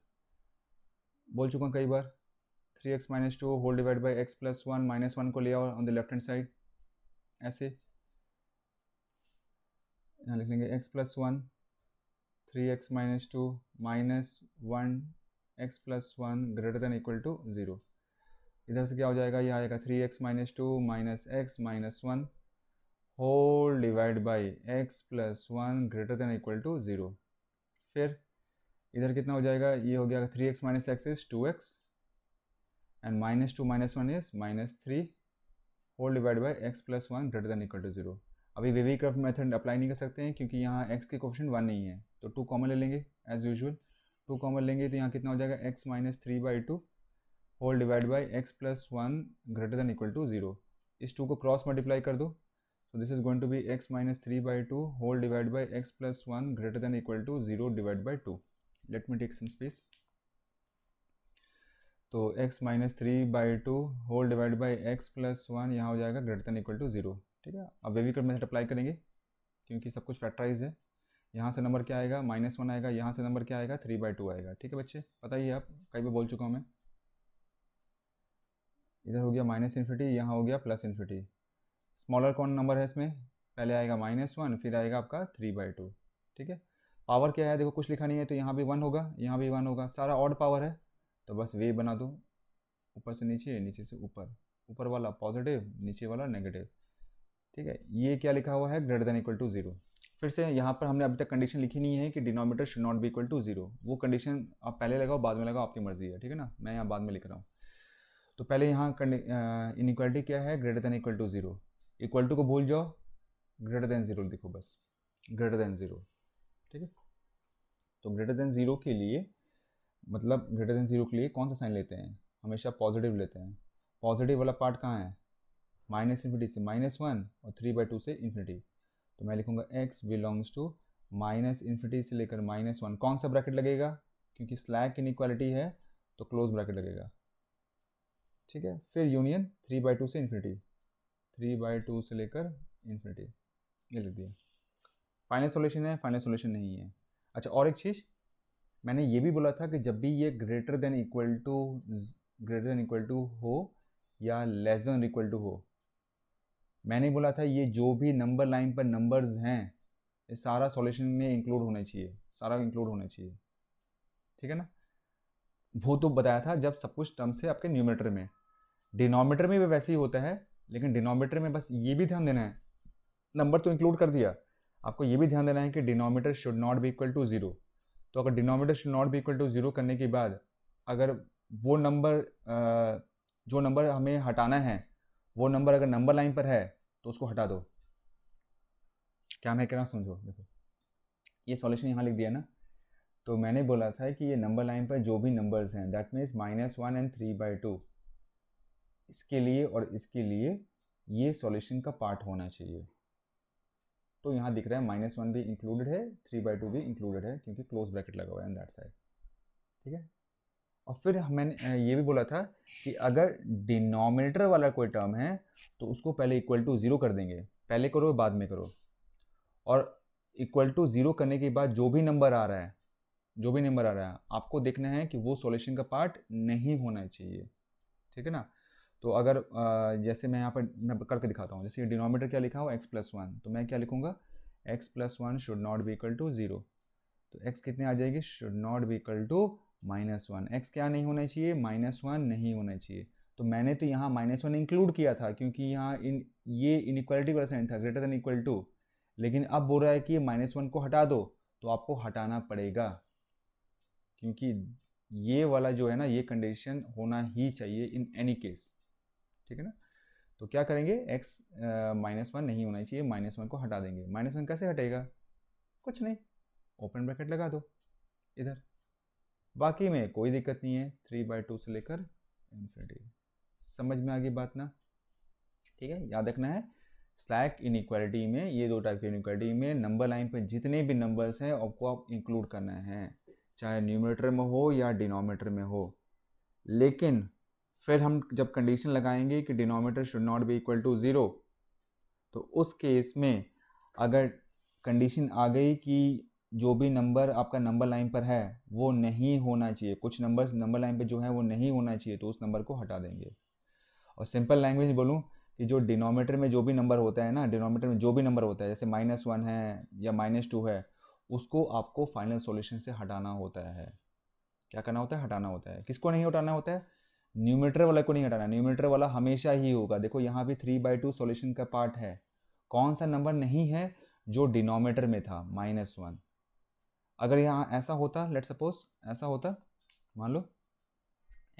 बोल चुका हूँ कई बार, 3x - 2 whole divide by x + 1 -1 को ले आओ on the left hand side, ऐसे यहाँ लिख लेंगे x + 1 3x - 2 -1 x + 1 greater than equal to 0। इधर से क्या हो जाएगा, ये आएगा 3x - 2 -x - 1 whole divide by x + 1 greater than equal to 0। फिर इधर कितना हो जाएगा, ये हो गया 3x - x is 2x and -2 - 1 is -3 whole divide by x + 1 greater than equal to 0। अभी वेवीक्रॉफ्ट मेथड अप्लाई नहीं कर सकते हैं क्योंकि यहाँ x के कोफिशिएंट 1 नहीं है, तो 2 कॉमन ले लेंगे एज यूजुअल। 2 कॉमन लेंगे तो यहाँ कितना हो जाएगा, x - 3/2 whole divide by x + 1 greater than equal to 0। इस 2 को क्रॉस मल्टीप्लाई कर दो, so this is going to be x - 3/2 whole divided by x + 1 greater than equal to 0 divided by 2. Let me take some space. तो x - 3/2 whole divide by x + 1 यहाँ हो जाएगा greater than equal to 0। ठीक है, अब वेवीक्रॉफ्ट method apply करेंगे क्योंकि सब कुछ फैक्टराइज है। यहाँ से नंबर क्या आएगा, -1 आएगा, यहाँ से नंबर क्या आएगा 3/2 आएगा। ठीक है बच्चे, पता ही है आप, कई बार बोल चुका हूँ मैं। इधर हो गया -इन्फिनिटी, यहाँ हो गया +इन्फिनिटी। स्मॉलर कौन नंबर है इसमें, पहले आएगा -1 फिर आएगा आपका 3/2। ठीक है, पावर क्या है देखो, कुछ लिखा नहीं है तो यहाँ भी 1 होगा, यहाँ भी 1 होगा, सारा ऑड पावर है तो बस वे बना दो, ऊपर से नीचे, नीचे से ऊपर, ऊपर वाला पॉजिटिव नीचे वाला नेगेटिव। ठीक है, ये क्या लिखा हुआ है, ग्रेटर देन इक्वल टू 0। फिर से यहाँ पर हमने अभी तक कंडीशन लिखी नहीं है कि denominator should not be equal to 0, वो कंडीशन आप पहले लगाओ बाद में लगाओ, आपकी मर्जी है। ठीक है ना, मैं यहाँ बाद में लिख रहा हूँ। तो पहले यहाँ इनइक्वालिटी क्या है, greater than equal to 0, equal to को भूल जाओ, ग्रेटर देन 0 लिखो बस, ग्रेटर देन 0। ठीक है, तो ग्रेटर देन 0 के लिए मतलब ग्रेटर देन 0 के लिए कौन सा साइन लेते हैं, हमेशा पॉजिटिव लेते हैं। पॉजिटिव वाला पार्ट कहाँ है, -इन्फिनिटी से -1 और 3/2 से इन्फिनिटी। तो मैं लिखूँगा x बिलोंग्स टू -इन्फिनिटी से लेकर -1, कौन सा ब्रैकेट लगेगा, क्योंकि स्लैक इनइक्वालिटी है तो क्लोज ब्रैकेट लगेगा। ठीक है, फिर यूनियन 3/2 से इन्फिनिटी, 3/2 से लेकर इन्फिनिटी, ये लिख दिया। फाइनल सॉल्यूशन है, फाइनल सॉल्यूशन नहीं है। अच्छा, और एक चीज़ मैंने ये भी बोला था कि जब भी ये ग्रेटर देन इक्वल टू हो या लेस देन इक्वल टू हो, मैंने बोला था ये जो भी नंबर लाइन पर नंबर्स हैं ये सारा सॉल्यूशन में इंक्लूड होना चाहिए, सारा इंक्लूड होना चाहिए, ठीक है ना। वो तो बताया था जब सब कुछ टर्म्स है आपके न्यूमरेटर में। डिनोमिनेटर में भी वैसे ही होता है, लेकिन डिनोमिनेटर में बस ये भी ध्यान देना है, नंबर तो इंक्लूड कर दिया, आपको ये भी ध्यान देना है कि denominator should not be equal to zero. तो अगर denominator should not be equal to zero करने के बाद अगर वो नंबर जो नंबर हमें हटाना है वो नंबर अगर नंबर लाइन पर है तो उसको हटा दो। क्या मैं कह रहा हूँ समझो, देखो ये सॉल्यूशन यहाँ लिख दिया ना, तो मैंने बोला था कि ये नंबर लाइन पर जो भी नंबर्स हैं दैट मीन्स -1 एंड 3/2, इसके लिए और इसके लिए ये सॉल्यूशन का पार्ट होना चाहिए। तो यहाँ दिख रहा है -1 भी इंक्लूडेड है, 3/2 भी इंक्लूडेड है क्योंकि क्लोज ब्रैकेट लगा हुआ है ऑन दैट साइड, ठीक है। और फिर मैंने ये भी बोला था कि अगर डिनोमिनेटर वाला कोई टर्म है तो उसको पहले इक्वल टू ज़ीरो कर देंगे, पहले करो बाद में करो। और इक्वल टू ज़ीरो करने के बाद जो भी नंबर आ रहा है, जो भी नंबर आ रहा है आपको देखना है कि वो सॉल्यूशन का पार्ट नहीं होना चाहिए, ठीक है ना। तो अगर जैसे मैं यहाँ पर मैं करके दिखाता हूँ, जैसे डिनोमिनेटर क्या लिखा हो x+1, तो मैं क्या लिखूँगा x+1 should not be equal to zero. तो x कितने आ जाएगी, should not be equal to -1। x क्या नहीं होना चाहिए, -1 नहीं होना चाहिए। तो मैंने तो यहाँ -1 इंक्लूड किया था क्योंकि यहाँ ये इनइक्वालिटी वाला साइन था, ग्रेटर देन इक्वल टू। लेकिन अब बोल रहा है कि -1 को हटा दो, तो आपको हटाना पड़ेगा क्योंकि ये वाला जो है ना ये कंडीशन होना ही चाहिए इन एनी केस, ठीक है ना। तो क्या करेंगे, x -1 नहीं होना चाहिए, -1 को हटा देंगे। -1 कैसे हटेगा, कुछ नहीं, ओपन ब्रैकेट लगा दो इधर, बाकी में कोई दिक्कत नहीं है, 3/2 से लेकर इन्फिनिटी। समझ में आ गई बात ना, ठीक है। याद रखना है स्लैक इनइक्वालिटी में, ये दो टाइप की इनइक्वालिटी में नंबर लाइन पर जितने भी नंबर्स हैं आपको आप इंक्लूड करना है, चाहे न्यूमरेटर में हो या डिनोमिनेटर में हो। लेकिन फिर हम जब कंडीशन लगाएंगे कि denominator should not be equal to zero, तो उस केस में अगर कंडीशन आ गई कि जो भी नंबर आपका नंबर लाइन पर है वो नहीं होना चाहिए, कुछ नंबर्स नंबर लाइन पे जो है वो नहीं होना चाहिए, तो उस नंबर को हटा देंगे। और सिंपल लैंग्वेज बोलूँ कि जो डिनोमिनेटर में जो भी नंबर होता है ना, डिनोमिनेटर में जो भी नंबर होता है जैसे -1 है या -2 है, उसको आपको फाइनल सॉल्यूशन से हटाना होता है। क्या करना होता है, हटाना होता है। किसको नहीं हटाना होता है, न्यूमरेटर वाला को नहीं हटाना, न्यूमरेटर वाला हमेशा ही होगा। देखो यहाँ भी 3/2 सॉल्यूशन का पार्ट है, कौन सा नंबर नहीं है, जो डिनोमिनेटर में था -1। अगर यहाँ ऐसा होता, लेट सपोज ऐसा होता, मान लो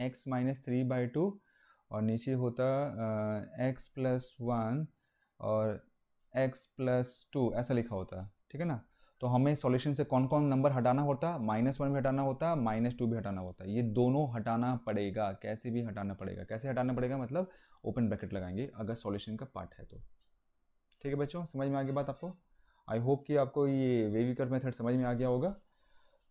x-3/2 और नीचे होता x+1 और x+2 ऐसा लिखा होता, ठीक है ना। तो हमें सॉल्यूशन से कौन कौन नंबर हटाना होता, -1 भी हटाना होता, -2 भी हटाना होता। ये दोनों हटाना पड़ेगा, कैसे भी हटाना पड़ेगा। कैसे हटाना पड़ेगा मतलब ओपन ब्रैकेट लगाएंगे अगर सॉल्यूशन का पार्ट है तो, ठीक है बच्चों, समझ में आ गई बात आपको। आई होप कि आपको ये वेविकर मेथड समझ में आ गया होगा।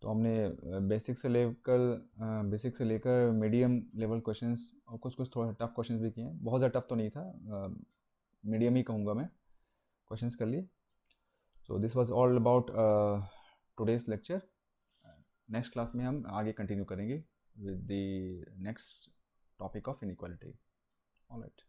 तो हमने बेसिक से लेकर मीडियम लेवल क्वेश्चंस और कुछ कुछ थोड़ा टफ क्वेश्चंस भी किए हैं, बहुत ज़्यादा टफ तो नहीं था, मीडियम ही कहूँगा मैं, क्वेश्चंस कर लिए। So this was all about today's lecture. Next class में हम आगे कंटिन्यू करेंगे with the next topic of inequality. Alright.